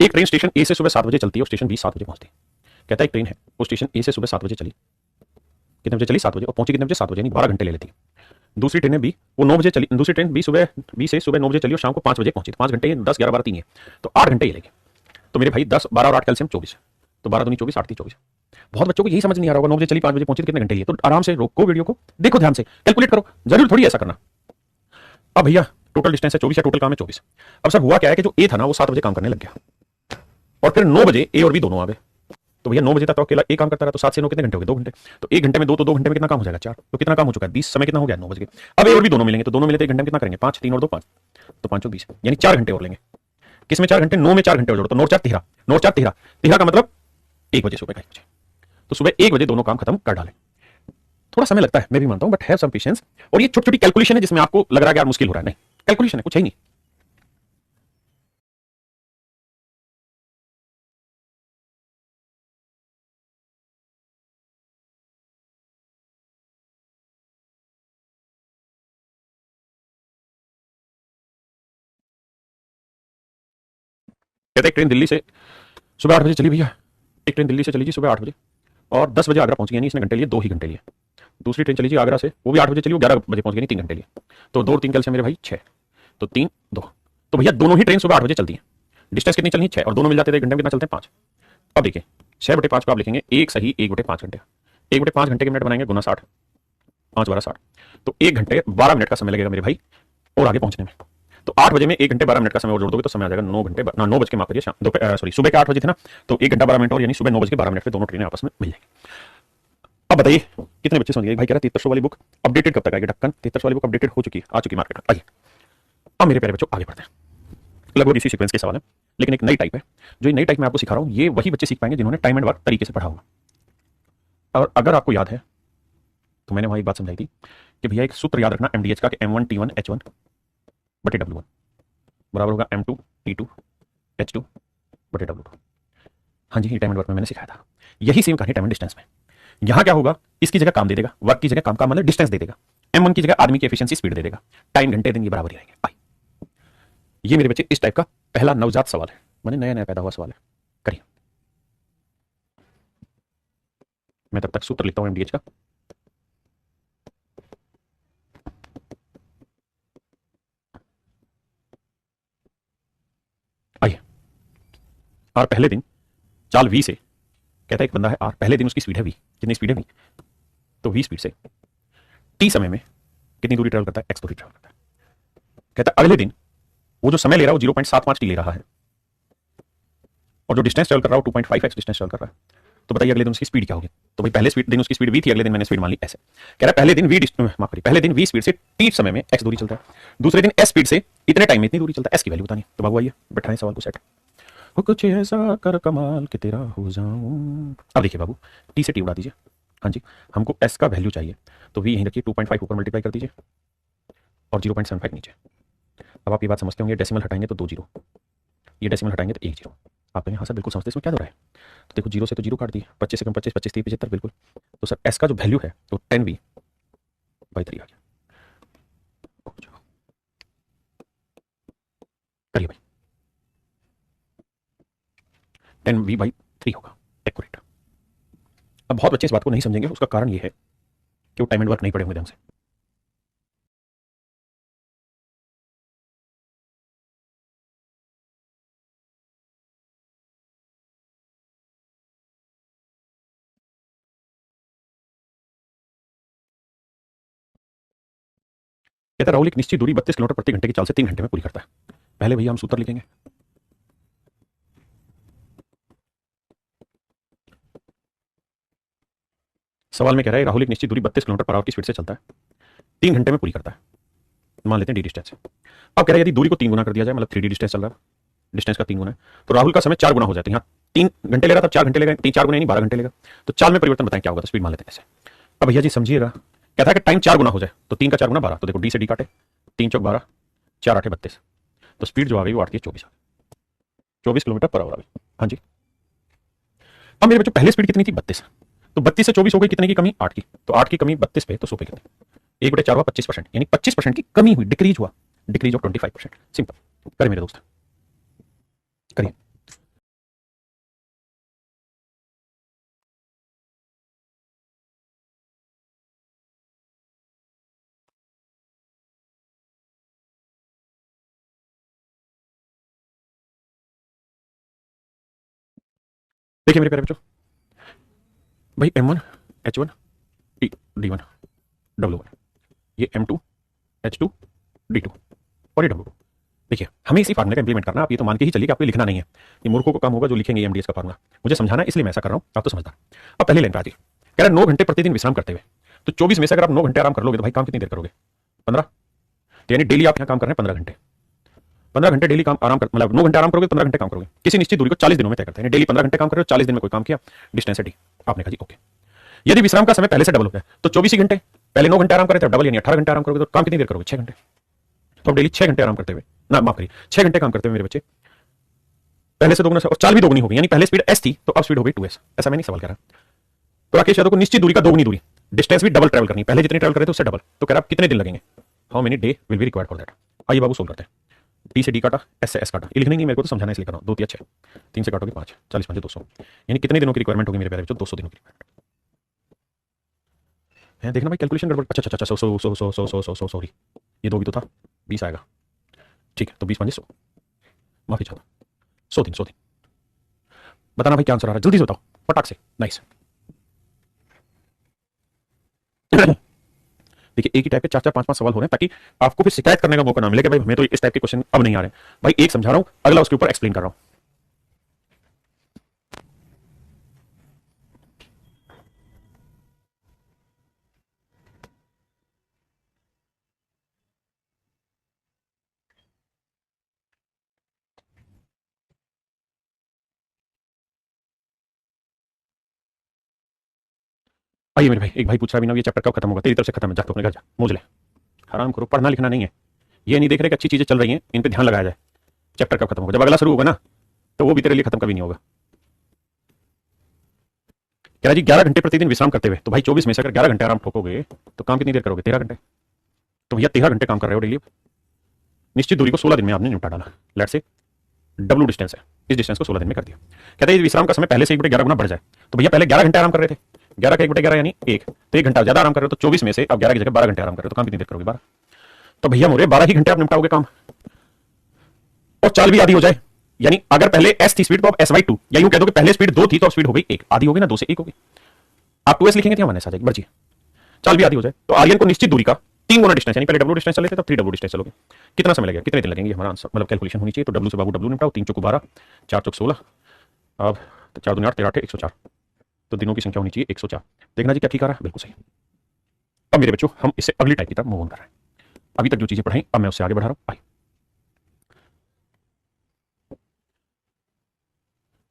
एक ट्रेन स्टेशन ए से सुबह 7 बजे चलती है और स्टेशन बी 7 बजे पहुंचती है। कहता है एक ट्रेन है, वो स्टेशन ए से सुबह 7 बजे चली, कितने बजे चली? 7 बजे, और पहुंची कितने बजे? 7 बजे, यानी 12 घंटे ले लेती है। दूसरी ट्रेन बी, वो 9 बजे चली, दूसरी ट्रेन बी से सुबह 9 बजे चली और शाम को 5 बजे पहुंची। 5 घंटे, 10 11 12 3 है, तो 8 घंटे ये लेगी। तो मेरे भाई 10 12 और 8 कैल्सियम 24, तो 12 दूनी 24 8 3 24। बहुत बच्चों को यही समझ नहीं आ रहा होगा, 9 बजे चली 5 बजे पहुंची, कितने घंटे लिए? तो आराम से रोको वीडियो को, देखो ध्यान से, कैलकुलेट करो, जरूर थोड़ी ऐसा करना। अब भैया टोटल डिस्टेंस है 24 या टोटल काम है 24। अब सर हुआ क्या है कि जो ए था ना वो 7 बजे काम करने लग गया और फिर 9 बजे ए और बी दोनों आ गए। तो भैया 9 बजे तक तो अकेला ए काम करता रहा, तो 7 से 9 कितने घंटे हो गए? 2 घंटे। तो 1 घंटे में 2, तो 2 घंटे में कितना काम हो जाएगा? 4। तो कितना काम हो चुका है? 20। समय कितना हो गया? 9 बजे। अब ए और बी दोनों मिलेंगे, तो दोनों मिले तो 1 घंटे में कितना करेंगे? 5 3 और 2 5, तो 5 और 20, यानी 4 घंटे और लेंगे। किसमें 4 घंटे? 9 में 4 घंटे और जोड़ो, तो 9 4 13, 9 4 13, 13 का मतलब 1 बजे, सुबह का 1 बजे। तो सुबह 1 बजे दोनों काम खत्म कर डालें। थोड़ा समय लगता है, मैं भी मानता हूं, बट हैव सम पेशेंस। और ये छोटी छोटी कैलकुलेशन है जिसमें आपको लग रहा है यार मुश्किल हो रहा है, नहीं, कैलकुलेशन है, कुछ है नहीं। कहते एक ट्रेन दिल्ली से सुबह 8 बजे चली भैया, एक ट्रेन दिल्ली से चली जी सुबह 8 बजे और 10 बजे आगरा पहुंच गई, यानी इसने घंटे लिए, 2 ही घंटे लिए। दूसरी ट्रेन चली जी आगरा से, वो भी 8 बजे चली, वो 11 बजे पहुंच गई, यानी 3 घंटे लिए। तो 2 और 3 कैल से मेरे भाई 6, तो 3 2। तो भैया दोनों ही ट्रेन सुबह 8 बजे चलती है। डिस्टेंस कितनी चलनी? 6, और दोनों मिल जाते थे 1 घंटे में कितना चलते हैं? 5। अब देखिए 6 बटे 5 को आप लिखेंगे 1 सही 1 बटे 5 घंटे, 1 बटे 5 घंटे के मिनट बनाएंगे गुना 60, 5 12 60, तो 1 घंटे 12 मिनट का समय लगेगा मेरे भाई और आगे पहुंचने में। तो 8 बजे में 1 घंटे 12 मिनट का समय और जोड़ दोगे तो समय आ जाएगा 9 घंटे 9 बज के माफ करिए, सॉरी सुबह के 8 बजे थे ना, तो 1 घंटा 12 मिनट और, यानी सुबह 9 बज के 12 मिनट पे दोनों ट्रेनें आपस में मिल जाएंगी। अब बताइए कितने बच्चे समझ गए? भाई कह रहा है 7300 वाली बुक अपडेटेड कब तक आएगी? ढक्कन 7300 वाली बुक अपडेटेड हो चुकी है, आ चुकी मार्केट में। आइए अब मेरे प्यारे बच्चों आगे बढ़ते हैं। लगभग इसी सीक्वेंस के सवाल है, लेकिन एक नई टाइप है। जो नई टाइप मैं आपको सिखा रहा हूं ये वही बच्चे सीख पाएंगे जिन्होंने टाइम एंड वर्क तरीके से पढ़ा होगा। और अगर आपको याद है तो मैंने वहां एक बात समझाई थी कि भैया एक सूत्र याद रखना एमडीएच का, कि M1 T1 H1 बटे W1 बराबर होगा M2 T2 H2 बटे W2। हाँ जी, ये टाइम एंड वर्क में मैंने सिखाया था। यही सेम कहानी टाइम एंड डिस्टेंस में। यहां क्या होगा, इसकी जगह काम दे देगा, वर्क की जगह काम, काम मतलब डिस्टेंस दे देगा। M1 की जगह आदमी की एफिशिएंसी स्पीड दे देगा, टाइम घंटे दिन ये बराबर ही रहेंगे। आई, ये मेरे बच्चे इस टाइप का पहला नवजात सवाल है, माने नया नया पैदा हुआ सवाल है। करिए, मैं तब तक सूत्र लिखता हूं एमडीएच का। आइए, आर पहले दिन चाल वी से, कहता है एक बंदा है आर, पहले दिन उसकी स्पीड है वी, कितनी स्पीड है वी, तो वी स्पीड से टी समय में कितनी दूरी ट्रेवल करता है, एक्स दूरी ट्रेवल करता है। कहता है अगले दिन वो जो समय ले रहा है वो 0.75 टी ले रहा है, और जो डिस्टेंस ट्रेवल कर रहा है 2.5x डिस्टेंस ट्रेवल कर रहा है। तो बताइए अगले दिन उसकी स्पीड क्या होगी। तो भाई पहले दिन उसकी स्पीड वी थी, अगले दिन मैंने स्पीड मान ली ऐसे। कह रहा है पहले दिन वी माफ करिए, पहले दिन वी स्पीड से टी समय में एक्स दूरी चलता है, दूसरे दिन एस स्पीड से इतने टाइम में इतनी दूरी चलता है, एस की वैल्यू बतानी। तो बाबू आइए बैठाएं सवाल को सेट, हो कुछ ऐसा कर कमाल कि तेरा हो जाऊं। अब देखिए बाबू, टी से टी उड़ा दीजिए, हाँ जी, हमको एस का वैल्यू चाहिए, तो वी यहीं रखिए, 2.5 ऊपर मल्टीप्लाई कर दीजिए और 0.75 नीचे। अब आप ये बात समझते होंगे, डेसिमल हटाएंगे तो 2 जीरो, ये डेसिमल हटाएंगे तो 1 जीरो। आप कहेंगे हाँ सर बिल्कुल समझते, इसमें क्या हो रहा है। तो देखो जीरो से तो जीरो काट दिए, 25 से कम 25, 25 30 75 बिल्कुल। तो सर एस का जो वैल्यू है तो 10v/3 आ गया। करिए भाई, 10v/3 होगा एक्यूरेट। अब बहुत बच्चे इस बात को नहीं समझेंगे, उसका कारण ये है कि वो टाइम एंड वर्क नहीं पढ़े होंगे ढंग से। कहता राहुल एक निश्चित दूरी 32 किलोमीटर प्रति घंटे की चाल से 3 घंटे में पूरी करता है। पहले भैया हम सूत्र लिखेंगे, सवाल में कह रहा है राहुल एक निश्चित दूरी 32 किलोमीटर पर आवर की स्पीड से चलता है, 3 घंटे में पूरी करता है, मान लेते हैं डी डिस्टेंस। अब कह रहा है यदि दूरी को 3 गुना कर दिया जाए, मतलब 3D डिस्टेंस चल रहा है, डिस्टेंस का 3 गुना है, तो राहुल का समय 4 गुना हो जाता है। यहाँ 3 घंटे ले रहा था, 4 घंटे लेगा, 4 गुना यानी 12 घंटे लेगा। तो चाल में परिवर्तन बताएं क्या होगा, तो स्पीड मान लेते हैं ऐसे। अब भैया जी समझिएगा, कहता है कि टाइम 4 गुना हो जाए, तो 3 का 4 गुना 12, तो देखो डी से डी काटे, 3 चौक 12, 4 8 32, तो स्पीड जो आ गई वो आती है 24 किलोमीटर पर आवर आ गई। हाँ जी, अब मेरे बच्चों पहले स्पीड कितनी थी 32, तो 32 से 24 हो गई, कितने की कमी 8 की, तो 8 की कमी 32 पे, तो 100 पे कितनी, 1/4 हुआ 25%, यानी 25% की कमी हुई, डिक्रीज हुआ, डिक्रीज ऑफ 25%। सिंपल, करें मेरे दोस्त, करिए। देखिए मेरे प्यारे बच्चों, भाई M1 H1 D1 W1, ये M2 H2 D2 और ये W2। देखिए हमें इसी फार्मूले का इंप्लीमेंट करना, आप ये तो मान के ही चलिए कि आपको लिखना नहीं है, ये मूर्खों को काम होगा जो लिखेंगे एमडीएस का फार्मूला, मुझे समझाना इसलिए मैं ऐसा कर रहा हूँ, आप तो समझदार। अब पहले लाइन पे आ जाइए, कह रहा है 9 घंटे प्रतिदिन विश्राम करते हुए, तो 24 में से अगर आप 9 घंटे आराम कर लोगे तो भाई काम कितनी देर करोगे, 15। तो यानी डेली आप यहाँ काम कर रहे हैं 15 घंटे, 15 घंटे डेली काम आराम कर, मतलब 9 घंटे आराम करोगे, 15 घंटे काम करोगे, किसी निश्चित दूरी को 40 दिनों में तय करते हैं, डेली 15 घंटे काम कर रहे हो, 40 दिन में कोई काम किया, डिस्टेंस है डी। आपने कहा जी ओके। यदि विश्राम का समय पहले से डबल हो गया, तो 24 ही घंटे, पहले 9 घंटे आराम करे थे, डबल यानी 18 घंटे आराम करोगे, तो काम कितनी देर करोगे, 6 घंटे। तो अब डेली 6 घंटे आराम करते हुए, ना माफ करिए 6 घंटे काम करते हुए मेरे बच्चे पहले से दोगुना और चाल भी दोगुनी हो गई, यानी पहले स्पीड एस थी तो अब स्पीड हो गई 2s। ऐसा मैं नहीं सवाल कर रहा। तो राकेश यादव को निश्चित दूरी का दोगुनी दूरी, डिस्टेंस भी डबल ट्रैवल करनी, पहले जितनी ट्रैवल करे थे उससे डबल, तो कह रहा कितने दिन लगेंगे, how many day will be required for that. आइए बाबू सोल्व करते हैं, टी से डी काटा, एस से एस काटा, ये लिखने की मेरे को तो समझाना इसलिए कर रहा हूँ, 2 3 6, 3 से काटोगे 5, 40 5 200, यानी कितने दिनों की रिक्वायरमेंट होगी मेरे प्यारे बच्चों, 200 दिनों की रिक्वायरमेंट है। देखना भाई कैलकुलेशन गड़बड़, अच्छा अच्छा अच्छा 100 सॉरी, ये 2 भी तो था, 20 आएगा, ठीक है, तो 20 5 100, माफी चाहता, 100 दिन, 100 दिन। बताना भाई क्या आंसर आ रहा है, जल्दी से बताओ फटाक से, नाइस। देखिए एक ही टाइप के 4 4 5 5 सवाल हो रहे हैं, ताकि आपको फिर शिकायत करने का मौका ना मिले कि भाई हमें तो इस टाइप के क्वेश्चन अब नहीं आ रहे। भाई एक समझा रहा हूं, अगला उसके ऊपर एक्सप्लेन कर रहा हूं। आइए मेरे भाई, एक भाई पूछ रहा है अभिनव ये चैप्टर कब खत्म होगा, तेरी तरफ से खत्म है, जा तो अपने घर जा, मौज ले, हराम करो, पढ़ना लिखना नहीं है, ये नहीं देख रहे कि अच्छी चीजें चल रही हैं, इन पे ध्यान लगाया जाए। चैप्टर कब खत्म होगा, जब अगला शुरू होगा ना, तो वो भी तेरे लिए खत्म कभी नहीं होगा। कह रहा जी 11 घंटे प्रतिदिन विश्राम करते हुए, तो भाई 24 में से अगर 11 घंटे आराम ठोकोगे तो काम कितनी देर करोगे, 13 घंटे। तो भैया 13 घंटे काम कर रहे हो डेली, निश्चित दूरी को 16 दिन में आपने निपटा डाला। लेट से डब्ल्यू डिस्टेंस है, इस डिस्टेंस को 16 दिन में कर दिया। कहते हैं विश्राम का समय पहले से 1/11 गुना बढ़ जाए। तो भैया पहले 11 घंटे आराम कर रहे थे, 11 का 1/11 यानी 1, तो 1 घंटा ज्यादा आराम कर रहे हो, तो 24 में से अब 11 की जगह 12 घंटे आराम कर रहे हो, तो काम कितनी देर करोगे? 12। तो भैया मोरे 12 ही घंटे आप निपटाओगे काम, और चाल भी आधी हो जाए। यानी अगर पहले एस थी स्पीड तो अब SY2, या यूं कह दो कि पहले स्पीड 2 थी तो अब स्पीड हो गई 1, आधी हो गई ना, 2 से 1 हो गई। आप 2S लिखेंगे तो माइनस आ जाएगी, बची चाल भी आधी हो जाए। तो आर्यन को निश्चित दूरी का 3 गुना डिस्टेंस, यानी पहले डब्ल्यू डिस्टेंस चले थे तब 3W डिस्टेंस चलोगे, कितना समय लगेगा, कितने दिन लगेंगे? हमारा आंसर मतलब कैलकुलेशन होनी चाहिए। तो डब्ल्यू से बाबू डब्ल्यू निपटाओ, 3 चौक 12, 4 चौक 16, अब 4 दूनी 8, 13 8 104, तो दिनों की संख्या होनी चाहिए 104। देखना जी क्या ठीक आ रहा है, बिल्कुल सही। अब मेरे बच्चों हम इससे अगली टाइप की तरफ मूव ऑन कर रहे हैं। अभी तक जो चीजें पढ़ाई अब मैं उससे आगे बढ़ा रहा हूं।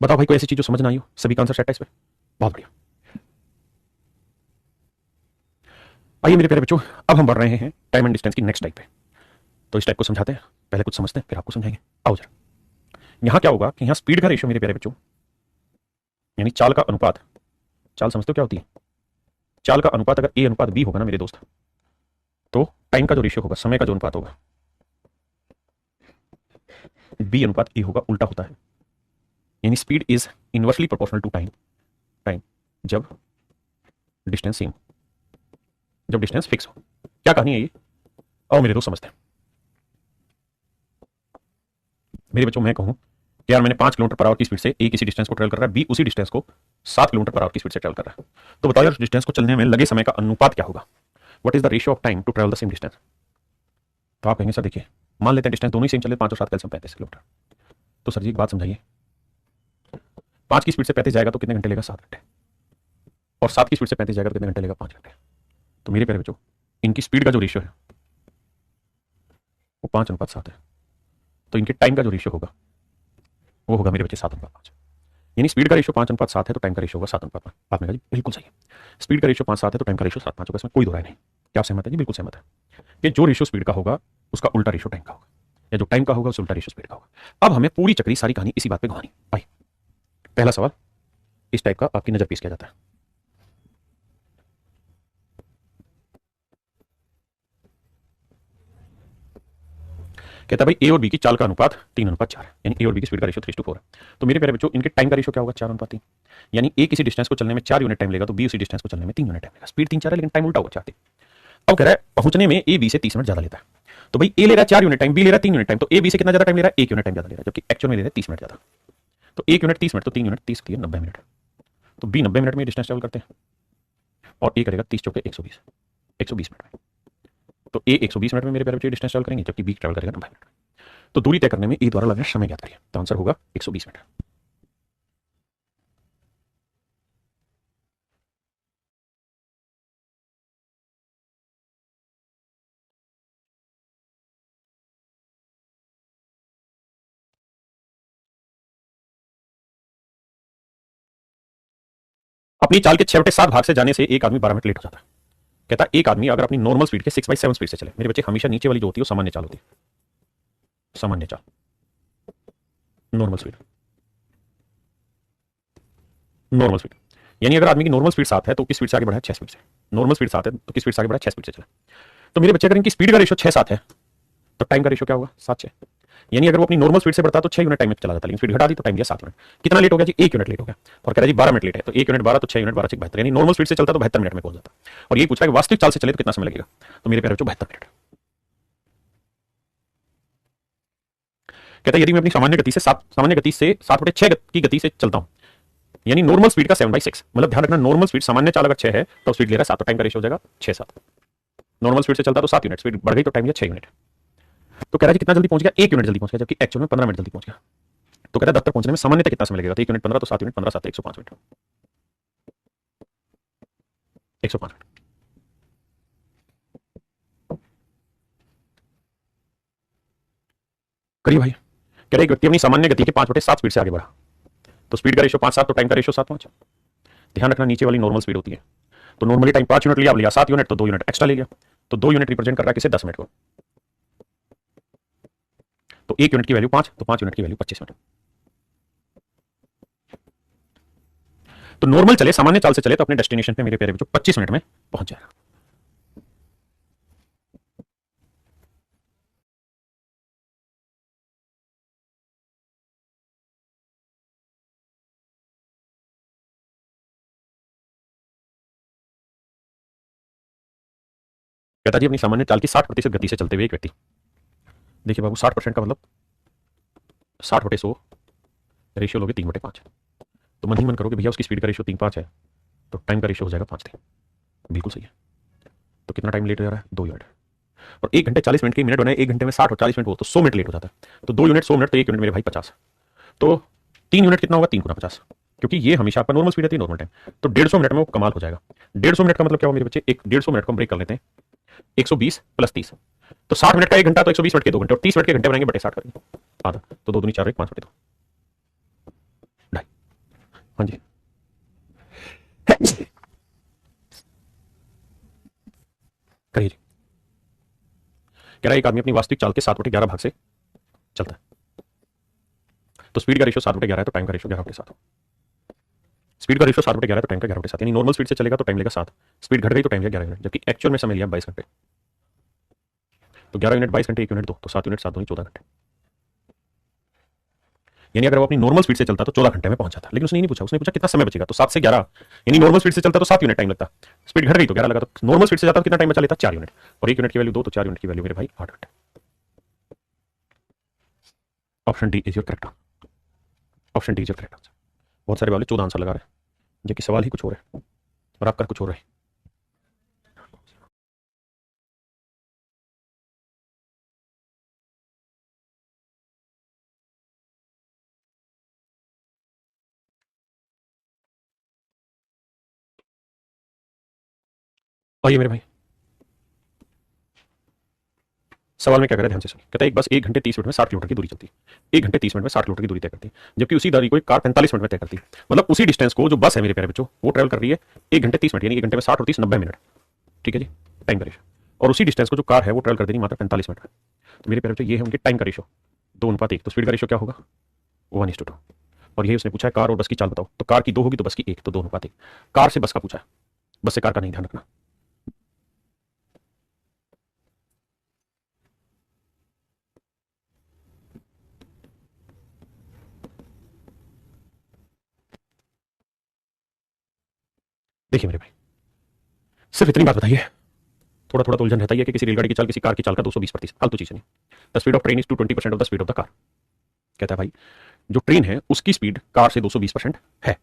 बताओ भाई कोई ऐसी चीज जो समझ ना आई हो, सभी का आंसर सेट है इस पे, बहुत बढ़िया। आइए मेरे प्यारे बच्चों, अब हम बढ़ रहे हैं टाइम एंड डिस्टेंस की नेक्स्ट टाइप पे। तो इस टाइप को समझाते हैं, पहले कुछ समझते हैं फिर आपको समझाएंगे। आओ जरा, यहां क्या होगा कि यहां स्पीड का रेशियो मेरे प्यारे बच्चों, यानी चाल का अनुपात, चाल समझते हो क्या होती है? चाल का अनुपात अगर A अनुपात B होगा ना मेरे दोस्त, तो टाइम का जो रेशियो होगा, समय का जो अनुपात होगा, B अनुपात A होगा, उल्टा होता है। यानी speed is inversely proportional to time, time जब डिस्टेंस सेम, जब डिस्टेंस फिक्स हो। क्या कहानी है ये? आओ मेरे दोस्त समझते हैं। मेरे बच्चों मैं कहूं कि यार मैंने 5 किलोमीटर पर आवर की स्पीड से A किसी डिस्टेंस को ट्रेवल कर रहा है, B उसी डिस्टेंस को 7 किलोमीटर पर आवर की स्पीड से ट्रेवल कर रहा है, तो बताओ यार डिस्टेंस को चलने में लगे समय का अनुपात क्या होगा? What is the ratio of time to travel the same distance? तो आप कहेंगे सर देखिए, मान लेते हैं डिस्टेंस दोनों ही सेम चले, 5 और 7 कैलसियम 35 किलोमीटर। तो सर जी एक बात समझाइए, 5 की स्पीड से 35 जाएगा तो कितने घंटे लेगा? 7 घंटे। और 7 की स्पीड से 35 जाएगा तो कितने घंटे लेगा? 5 घंटे। तो मेरे प्यारे बच्चों इनकी स्पीड का जो रेशियो है वो 5:7 है, तो इनके टाइम का जो रेशियो होगा वो होगा मेरे बच्चे 7:5। यानी स्पीड का रेशियो 5:7 है तो टाइम का रेशियो होगा 7:5। आपने कहा जी बिल्कुल सही है, स्पीड का रेशियो 5:7 है तो टाइम का रेशियो 7:5 होगा, इसमें कोई दो राय नहीं। क्या आप सहमत है? जी बिल्कुल सहमत है कि जो रेशियो स्पीड का होगा उसका उल्टा रेशियो टाइम का होगा, या जो टाइम का होगा उसका उल्टा रेशियो स्पीड का होगा। अब हमें पूरी चक्री सारी कहानी इसी बात पे घुमानी। भाई पहला सवाल इस टाइप का आपकी नजर पेश किया जाता है, कहता है भाई A और B की चाल का अनुपात 3:4 है, यानी A और B की स्पीड का रेशियो 3:4 है। तो मेरे प्यारे बच्चों इनके टाइम का रेशियो क्या होगा? 4:3। यानी A किसी डिस्टेंस को चलने में 4 यूनिट टाइम लेगा तो B उसी डिस्टेंस को चलने में 3 यूनिट टाइम लेगा। स्पीड 3-4 है लेकिन टाइम उल्टा होगा 4-3। अब कह रहा है पहुंचने में A B से 30 मिनट ज्यादा लेता है। तो भाई A ले रहा है 4 यूनिट टाइम, B ले रहा है 3 यूनिट टाइम, तो A B से कितना ज्यादा टाइम ले रहा है? 1 यूनिट टाइम ज्यादा ले रहा है, जबकि एक्चुअल में ले रहा है 30 मिनट ज्यादा। तो 1 यूनिट 30 मिनट, तो 3 यूनिट 30 की 90 मिनट। तो B 90 मिनट में डिस्टेंस ट्रेवल करते हैं और A करेगा 30 चौके 120, 120 मिनट में। तो A 120 मिनट में मेरे प्यारे बच्चे डिस्टेंस ट्रेवल करेंगे, जबकि B ट्रेवल करेगा 90 मिनट में। तो दूरी तय करने में A द्वारा लगना समय ज्ञात करिए, तो आंसर होगा 120 मिनट। अपनी चाल के 6/7 भाग से जाने से एक आदमी 12 मिनट लेट हो जाता है। कहता है एक आदमी अगर अपनी नॉर्मल स्पीड के 6/7 स्पीड से चले, मेरे बच्चे हमेशा नीचे वाली जो होती है वो सामान्य चाल होती है, सामान्य चाल, नॉर्मल स्पीड, नॉर्मल स्पीड। यानी अगर आदमी की नॉर्मल स्पीड 7 है तो किस स्पीड से आगे बढ़ा है? 6 स्पीड से। नॉर्मल स्पीड 7 है तो किस स्पीड से आगे बढ़ा है? 6 स्पीड से चला। तो मेरे बच्चे अगर इनकी स्पीड का रेशियो 6-7 है तो टाइम का रेशियो क्या होगा? 7-6। यानी अगर वो अपनी नॉर्मल स्पीड से बढ़ता तो 6 यूनिट टाइम में चला जाता, लेकिन स्पीड घटा दी तो टाइम दिया 7 यूनिट। कितना लेट हो गया जी? 1 यूनिट लेट हो गया। और कह रहा है जी 12 मिनट लेट है, तो 1 यूनिट 12 तो 6 यूनिट 12 72, यानी नॉर्मल स्पीड से चलता तो 72 मिनट में पहुंच जाता। और ये पूछ रहा है कि वास्तविक चाल से चले तो कितना समय लगेगा? तो मेरे प्यारे बच्चों 72 मिनट। कहता है यदि मैं अपनी सामान्य गति से 7/6 की गति से चलता हूं, यानी नॉर्मल स्पीड का 7/6, मतलब ध्यान रखना नॉर्मल स्पीड सामान्य चाल अगर 6 है तो स्पीड ले रहा है 7, तो टाइम का रेशियो हो जाएगा 6-7। नॉर्मल स्पीड से चलता तो 7 यूनिट, स्पीड बढ़ गई तो टाइम दिया 6 यूनिट। तो कह रहा है कितना जल्दी पहुंच गया? 1 यूनिट जल्दी पहुंच गया, जबकि एक्चुअल में 15 मिनट जल्दी पहुंच गया। तो कहता है दफ्तर पहुंचने में सामान्यतः कितना समय लगेगा? तो 1 यूनिट 15 तो 7 यूनिट 15 7 105 मिनट, 105 मिनट। करिए भाई। कह रहे एक व्यक्ति अपनी सामान्य गति के 5/7 स्पीड से आगे बढ़ा, तो स्पीड का रेशियो 5-7 तो टाइम का रेशियो 7-5। ध्यान रखना नीचे वाली नॉर्मल स्पीड होती है, तो नॉर्मली टाइम 5 यूनिट लिया, अब लिया 7 यूनिट, तो 2 यूनिट एक्स्ट्रा ले लिया। तो 2 यूनिट रिप्रेजेंट कर रहा है किसे? 10 मिनट को। तो 1 यूनिट की वैल्यू 5, तो 5 यूनिट की वैल्यू 25 मिनट। तो नॉर्मल चले, सामान्य चाल से चले तो अपने डेस्टिनेशन पे मेरे प्यारे बच्चों 25 मिनट में पहुंच जाएगा। कहता जी अपनी सामान्य चाल की 60% गति से चलते हुए एक व्यक्ति, देखिए बाबू 60% का मतलब 60/100 रेशियो लोगे 3/5, तो मन ही मन करोगे भैया उसकी स्पीड का रेशियो 3/5 है तो टाइम का रेशियो हो जाएगा 5/3। बिल्कुल सही है। तो कितना टाइम लेट हो जा रहा है? 2 यूनिट। और 1 घंटे 40 मिनट के मिनट बनाए, 1 घंटे में 60 और 40 मिनट हो तो 100 मिनट लेट हो जाता है। तो 2 यूनिट 100 मिनट तो 1 यूनिट मेरे भाई 50। तो 3 यूनिट कितना होगा? 3 × 50, क्योंकि ये हमेशा आपका नॉर्मल स्पीड है, नॉर्मल टाइम। तो 150 मिनट में वो कमाल हो जाएगा। 150 मिनट का मतलब क्या हो मेरे बच्चे? एक 150 मिनट को हम ब्रेक कर लेते हैं, 120 + 30, तो 60 मिनट का 1 घंटा, तो 120 मिनट के 2 घंटे, और 30 मिनट के घंटे बनाएंगे बटे 60 करेंगे आधा, तो 2 दूनी 4 1 5/2 ढाई। हाँ जी करिए जी। कह रहा है एक आदमी अपनी वास्तविक चाल के 7/11 भाग से चलता है, तो स्पीड का रेशियो 7/11 है तो टाइम का रेशियो 11/7। स्पीड का रेशियो 7/11 है तो टाइम का 11/7, यानी नॉर्मल स्पीड से चलेगा तो टाइम लेगा 7, स्पीड घट गई तो टाइम लेगा 11 यूनिट, जबकि एक्चुअल में समय लिया 22 घंटे। तो 11 यूनिट 22 घंटे 1 यूनिट 2, तो 7 यूनिट 7 दूनी 14 घंटे। यानी अगर वो अपनी नॉर्मल स्पीड से चलता तो 14 घंटे में पहुंच जाता, लेकिन उसने नहीं पूछा, उसने पूछा कितना समय बचेगा, तो 7 से 11, यानी नॉर्मल स्पीड से चलता तो 7 यूनिट टाइम लगता, स्पीड घट गई तो 11 लगा, तो नॉर्मल स्पीड से जाता तो कितना टाइम बचा लेता? 4 यूनिट, और 1 यूनिट की वैल्यू 2, तो 4 यूनिट की वैल्यू मेरे भाई 8 घंटे। Option D is your correct, option D is your correct answer. बहुत सारे वाले 14 आंसर लगा रहे हैं, जबकि सवाल ही कुछ और है और आप कर कुछ और रहे। आइए मेरे भाई, सवाल में क्या करे ध्यान से सुनिए। कहता है एक बस 1 घंटे 30 मिनट में 60 किलोमीटर की दूरी चलती है, 1 घंटे 30 मिनट में 60 किलोमीटर की दूरी तय करती है, जबकि उसी दूरी को एक कार 45 मिनट में तय करती है। मतलब उसी डिस्टेंस को जो बस है मेरे प्यारे बच्चों वो ट्रैवल कर रही है 1 घंटे 30 मिनट, यानी 1 घंटे में 60 और 30 90 मिनट, ठीक है जी, टाइम का रेशियो। और उसी डिस्टेंस को जो कार है वो ट्रैवल कर देगी मात्र 45 मिनट में। तो मेरे प्यारे बच्चों ये है उनके टाइम का रेशियो 2:1। तो स्पीड का रेशियो क्या होगा? 1:2। और ये उसने पूछा है कार और बस की चाल बताओ, तो कार की 2 होगी तो बस की 1, तो 2:1। कार से बस का पूछा है, बस से कार का नहीं, ध्यान रखना। देखिए मेरे भाई, सिर्फ इतनी बात बताइए, थोड़ा थोड़ा तो उलझन रहता ही है कि किसी रेलगाड़ी की चाल किसी कार की चाल का 220%, फालतू चीज नहीं। The speed of train is 220% of the speed of the car. कहता है भाई जो ट्रेन है उसकी स्पीड कार से 220% है।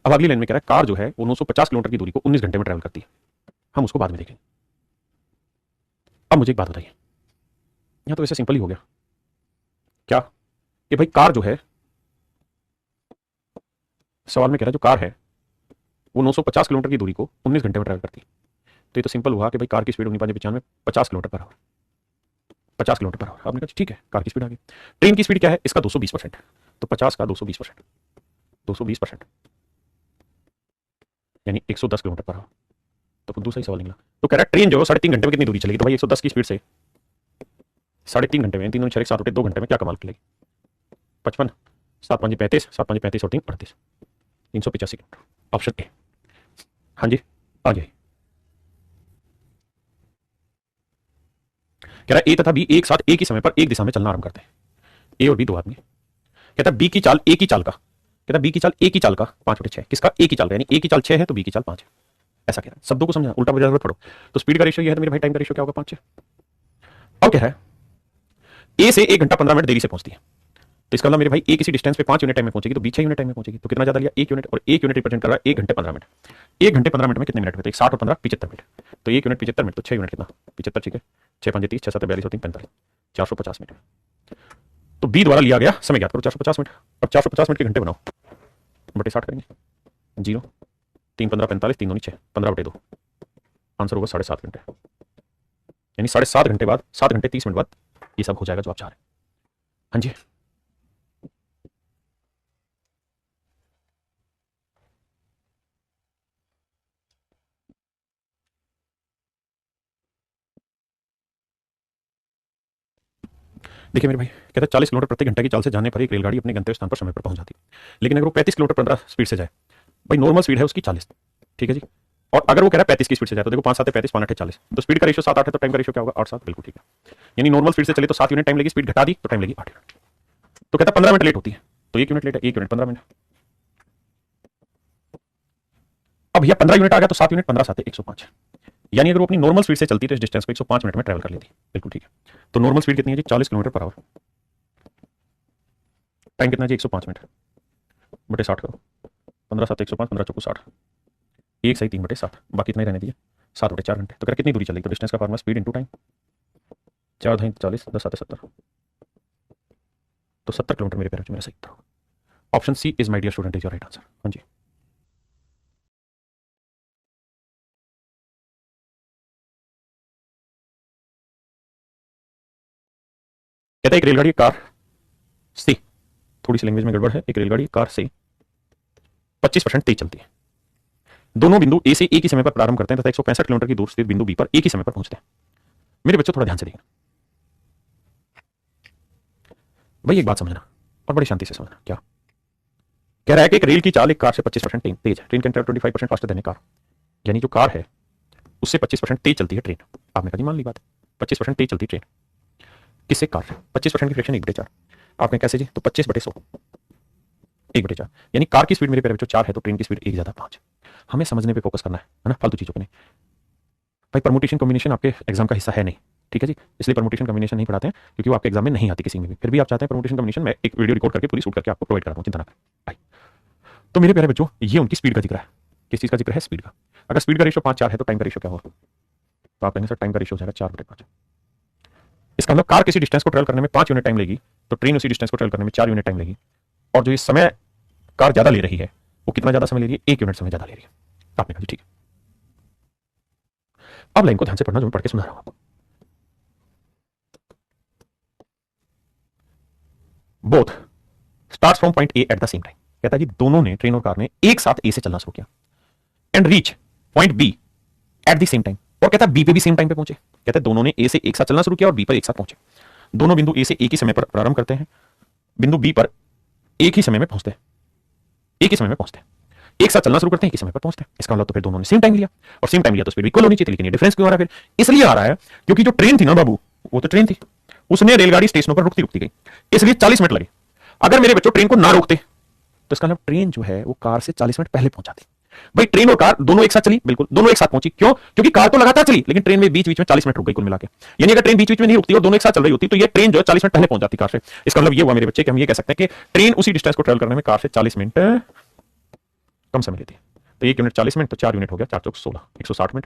अब अगली लाइन में कह रहा है कार जो है वो 950 किलोमीटर की दूरी को 19 घंटे में ट्रैवल करती है, हम उसको बाद में देखेंगे। अब मुझे एक बात बताइए, यहां तो वैसे सिंपल ही हो गया क्या कि भाई कार जो है, सवाल में कह रहा है जो कार है वो 950 किलोमीटर की दूरी को 19 घंटे में ट्रैवल करती है, तो ये तो सिंपल हुआ कि भाई कार की speed 95 50 kilometre per hour, 50 kilometre per hour. आपने कहा ठीक है कार की स्पीड आ गई। ट्रेन की स्पीड क्या है? इसका 220%, तो 50 का 220%, 220% यानी 110 किलोमीटर पर आवर। तो फिर दूसरा ही सवाल निकला, तो कह रहा है ट्रेन जो 3.5 घंटे में कितनी दूरी चलेगी, तो भाई 110 की स्पीड से 3.5 घंटे में, 3 6 7 2 घंटे में क्या कमाल कर लेगी? 55 7 5 35 7 5 35 और 3 38, 385 किलोमीटर। Option A. हाँ जी आगे कह रहा है ए तथा बी एक साथ एक ही समय पर एक दिशा में चलना आरंभ करते हैं, ए और बी दो आदमी। कहता है बी की चाल ए की चाल का, कहता है बी की चाल ए की चाल का 5/6, किसका? ए की चाल का, यानी ए की चाल 6 है तो बी की चाल 5 है। ऐसा कह रहा है, शब्दों को समझा, उल्टा बजा पढ़ो। तो स्पीड का रेशियो ये है तो मेरे भाई टाइम का रेशियो क्या होगा? 5 है। अब कह रहा है ए से 1 घंटा 15 मिनट देरी से पहुंचती है, तो इसका मतलब मेरे भाई ए किसी डिस्टेंस पे 5 यूनिट टाइम में पहुंचेगी तो बी 6 यूनिट टाइम में पहुंचेगी, तो कितना ज्यादा लिया? 1 यूनिट, और 1 यूनिट रिप्रेजेंट कर रहा है 1 घंटे 15 मिनट। 1 घंटे 15 मिनट में कितने मिनट होते हैं? 60 और 15 75 मिनट, तो 1 यूनिट 75 मिनट, तो 6 यूनिट कितना? 75, ठीक है, 6 5 30 6 7 42 और 3 45, 450 मिनट। तो बी द्वारा लिया गया समय ज्ञात करो 450 मिनट। अब 450 मिनट के घंटे बनाओ, बटे 60 करेंगे, 0 3 15 45 3 2 6 15/2, आंसर होगा 7.5 घंटे, यानी 7.5 घंटे बाद, 7 घंटे 30 मिनट बाद ये सब हो जाएगा जो आप चाह रहे हैं। हाँ जी देखिए मेरे भाई, कहता है 40 किलोमीटर प्रति घंटे की चाल से जाने पर एक रेलगाड़ी अपने गंतव्य स्थान पर समय पर पहुंच जाती है, लेकिन अगर वो 35 किलोमीटर 15 स्पीड से जाए, भाई नॉर्मल स्पीड है उसकी 40, ठीक है जी, और अगर वो कह रहा है 35 की स्पीड से जाए, तो देखो 5 7 35 5 8 40, तो स्पीड का रेशियो 7 8 है तो टाइम का रेशियो क्या होगा? 8 7, बिल्कुल ठीक है। यानी नॉर्मल स्पीड से चले तो 7 यूनिट टाइम लगी, स्पीड घटा दी तो टाइम लगी 8 यूनिट। तो कहता है 15 मिनट लेट होती है, तो 1 यूनिट लेट है, 1 यूनिट 15 मिनट। अब भैया 15 यूनिट आ गया तो 7 यूनिट 15 7 105, यानी अगर वो अपनी नॉर्मल स्पीड से चलती तो इस डिस्टेंस को 105 मिनट में ट्रैवल कर लेती। बिल्कुल ठीक है। तो नॉर्मल स्पीड कितनी है जी? 40 किलोमीटर पर आवर। टाइम कितना है जी? 105 मिनट बटे 60 करो। 15 7 105, 15 चौको 60, 1 सही 3 बटे 7, बाकी इतना ही रहने दिए 7 बटे 4 घंटे। तो कितनी दूरी चलेगी? तो डिस्टेंस का फार्मूला स्पीड इंटू टाइम। 4 धाई 40, 10 7 70, तो 70 किलोमीटर मेरे पैर मेरा सही उत्तर। Option C is my dear student is your right answer. हाँ जी। कहता है एक रेलगाड़ी कार से, थोड़ी सी लैंग्वेज में गड़बड़ है, एक रेलगाड़ी कार से 25% तेज चलती है। दोनों बिंदु ए से एक ही समय पर प्रारंभ करते हैं तथा 165 किलोमीटर की दूर स्थित बिंदु बी पर एक ही समय पर पहुंचते हैं। मेरे बच्चों थोड़ा ध्यान से देखना भाई, एक बात समझना और बड़ी शांति से समझना। क्या कह रहा है कि एक रेल की चाल एक कार से 25% तेज है। Train can travel 25% faster than A car. यानी जो कार है उससे 25% तेज चलती है ट्रेन। आपने कहा मान ली बात है, 25% तेज चलती है ट्रेन किससे? कार से। 25% की फ्रैक्शन 1/4। आपने कैसे जी? तो 25/100, 1/4। यानी कार की स्पीड मेरे प्यारे बच्चों 4 है तो ट्रेन की स्पीड 1 ज्यादा 5। हमें समझने पे फोकस करना है ना, फालतू चीजों पे नहीं। भाई परमुटेशन कॉम्बिनेशन आपके एग्जाम का हिस्सा है नहीं, ठीक है जी, इसलिए परमुटेशन कॉम्बिनेशन नहीं पढ़ाते हैं क्योंकि वो आपके एग्जाम में नहीं आती किसी में भी। फिर भी आप चाहते हैं परमुटेशन कॉम्बिनेशन में एक वीडियो रिकॉर्ड करके पूरी शूट करके आपको प्रोवाइड कराता हूं, चिंता ना करें। तो मेरे प्यारे बच्चों ये उनकी स्पीड का जिक्र है। किस चीज का जिक्र है? स्पीड का। अगर स्पीड का रेशियो 5 4 है तो टाइम का रेशियो क्या होगा? तो आप कहेंगे सर टाइम का रेशियो हो जाएगा 4/5। इसका मतलब कार किसी डिस्टेंस को ट्रेवल करने में 5 यूनिट टाइम लेगी तो ट्रेन उसी डिस्टेंस को ट्रेवल करने में 4 यूनिट टाइम लेगी। और जो ये समय कार ज्यादा ले रही है वो कितना ज्यादा समय ले रही है? 1 यूनिट समय ज्यादा ले रही है। आपने कहा ठीक है। अब लाइन को ध्यान से पढ़ना जो मैं पढ़ के सुना रहा हूं आपको। Both start from point A eight the same time. कहता है जी दोनों ने, ट्रेन और कार ने, एक साथ ए से चलना शुरू किया and reach point B at the same time. और कहता है बी पे भी सेम टाइम पे पहुंचे। कहते हैं दोनों ने ए से एक साथ चलना शुरू किया और बी पर एक साथ पहुंचे। दोनों बिंदु ए से एक ही समय पर प्रारंभ करते हैं, बिंदु बी पर एक ही समय में पहुंचते हैं, एक ही समय में पहुंचते हैं, एक साथ चलना शुरू करते हैं, एक ही समय पर पहुंचते हैं। इसका मतलब तो फिर दोनों ने सेम टाइम लिया, और सेम टाइम लिया तो स्पीड इक्वल होनी चाहिए। लेकिन ये डिफरेंस क्यों आ रहा है? फिर इसलिए आ रहा है क्योंकि जो ट्रेन थी ना बाबू, वो तो ट्रेन थी, उसने रेलगाड़ी स्टेशनों पर रुकती रुकती गई, इसलिए 40 मिनट लगे। अगर मेरे बच्चों ट्रेन को ना रोकते तो इसका मतलब ट्रेन जो है वो कार से 40 मिनट पहले पहुंच जाती। भाई ट्रेन और कार दोनों एक साथ चली, बिल्कुल दोनों एक साथ पहुंची। क्यों? क्योंकि कार तो लगातार चली लेकिन ट्रेन में बीच बीच में 40 मिनट रुक गई कुल मिला के। यानी अगर ट्रेन बीच बीच में नहीं रुकती और दोनों एक साथ चल रही होती तो ये ट्रेन जो है 40 मिनट पहले पहुंच जाती कार से। इसका मतलब ये हुआ मेरे बच्चे कि हम ये कह सकते हैं कि ट्रेन उसी डिस्टेंस को ट्रेवल करने में कार से 40 मिनट कम समय लेती है। तो 1 यूनिट 40 मिनट, तो 4 यूनिट हो गया 4 चौक 16, 160 मिनट।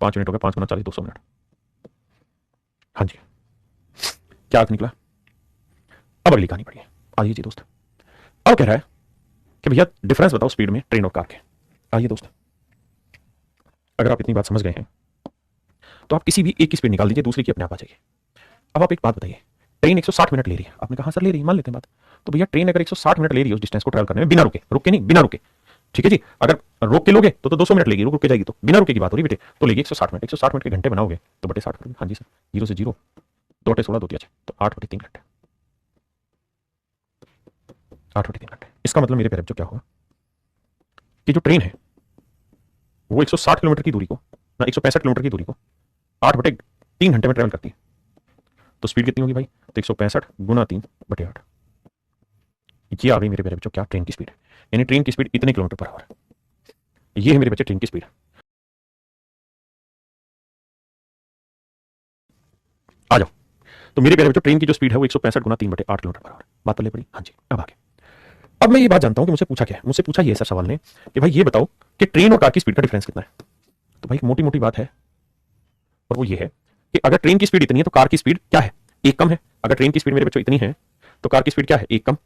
5 यूनिट हो गया 5 गुना 40, 200 मिनट। हाँ जी, क्या अर्थ निकला? अब अगली कहानी पढ़िए। आइए जी दोस्त, अब कह रहा है कि भैया डिफरेंस बताओ स्पीड में ट्रेन और कार के। आइए दोस्त, अगर आप इतनी बात समझ गए हैं तो आप किसी भी एक की स्पीड निकाल दीजिए, दूसरे की अपने आप आ जाइए। अब आप एक बात बताइए, ट्रेन 160 मिनट ले रही है। आपने कहा सर ले रही है, मान लेते हैं बात। तो भैया ट्रेन अगर 160 मिनट ले रही है उस डिस्टेंस को ट्रैवल करने में बिना रुके, रुक के नहीं, बिना रुके, ठीक है जी। अगर रोक के लोगे तो 200 मिनट लेगी, रुक रुक के जाएगी तो बिना रुके की बात हो रही बेटे, तो लेगी 160 मिनट। 160 मिनट के घंटे बनाओगे तो बटे 60 करोगे। हाँ जी सर, 0 से 0, 2 बटे 16, 2 3 तो 8 बटे 3 घंटे, 8 बटे 3 घंटे। इसका मतलब मेरे पैर जो क्या होगा कि जो ट्रेन है वो 160 किलोमीटर की दूरी को, ना 165 किलोमीटर की दूरी को 8 बटे 3 घंटे में ट्रेवल करती है। तो स्पीड कितनी होगी भाई? तो 165 गुना 3 बटे 8। ये आ गई मेरे प्यारे बच्चों क्या? ट्रेन की स्पीड। यानी ट्रेन की स्पीड इतने किलोमीटर पर आवर। ये है मेरे बच्चे ट्रेन की स्पीड। आ जाओ, तो मेरे प्यारे बच्चों ट्रेन की जो स्पीड है वो 165 गुना 3 बटे 8 किलोमीटर पर आवर। बात पल्ले पड़ी? हाँ जी। अब आगे, अब मैं ये बात जानता हूं कि मुझसे पूछा क्या है। मुझसे पूछा ये सर सवाल ने कि भाई ये बताओ कि ट्रेन और कार की स्पीड का डिफरेंस कितना है। तो भाई मोटी मोटी बात है, और वो ये है कि अगर ट्रेन की स्पीड इतनी है तो कार की स्पीड क्या है? एक कम है। अगर ट्रेन की स्पीड मेरे बच्चों इतनी है तो कार की स्पीड क्या है? एक कम।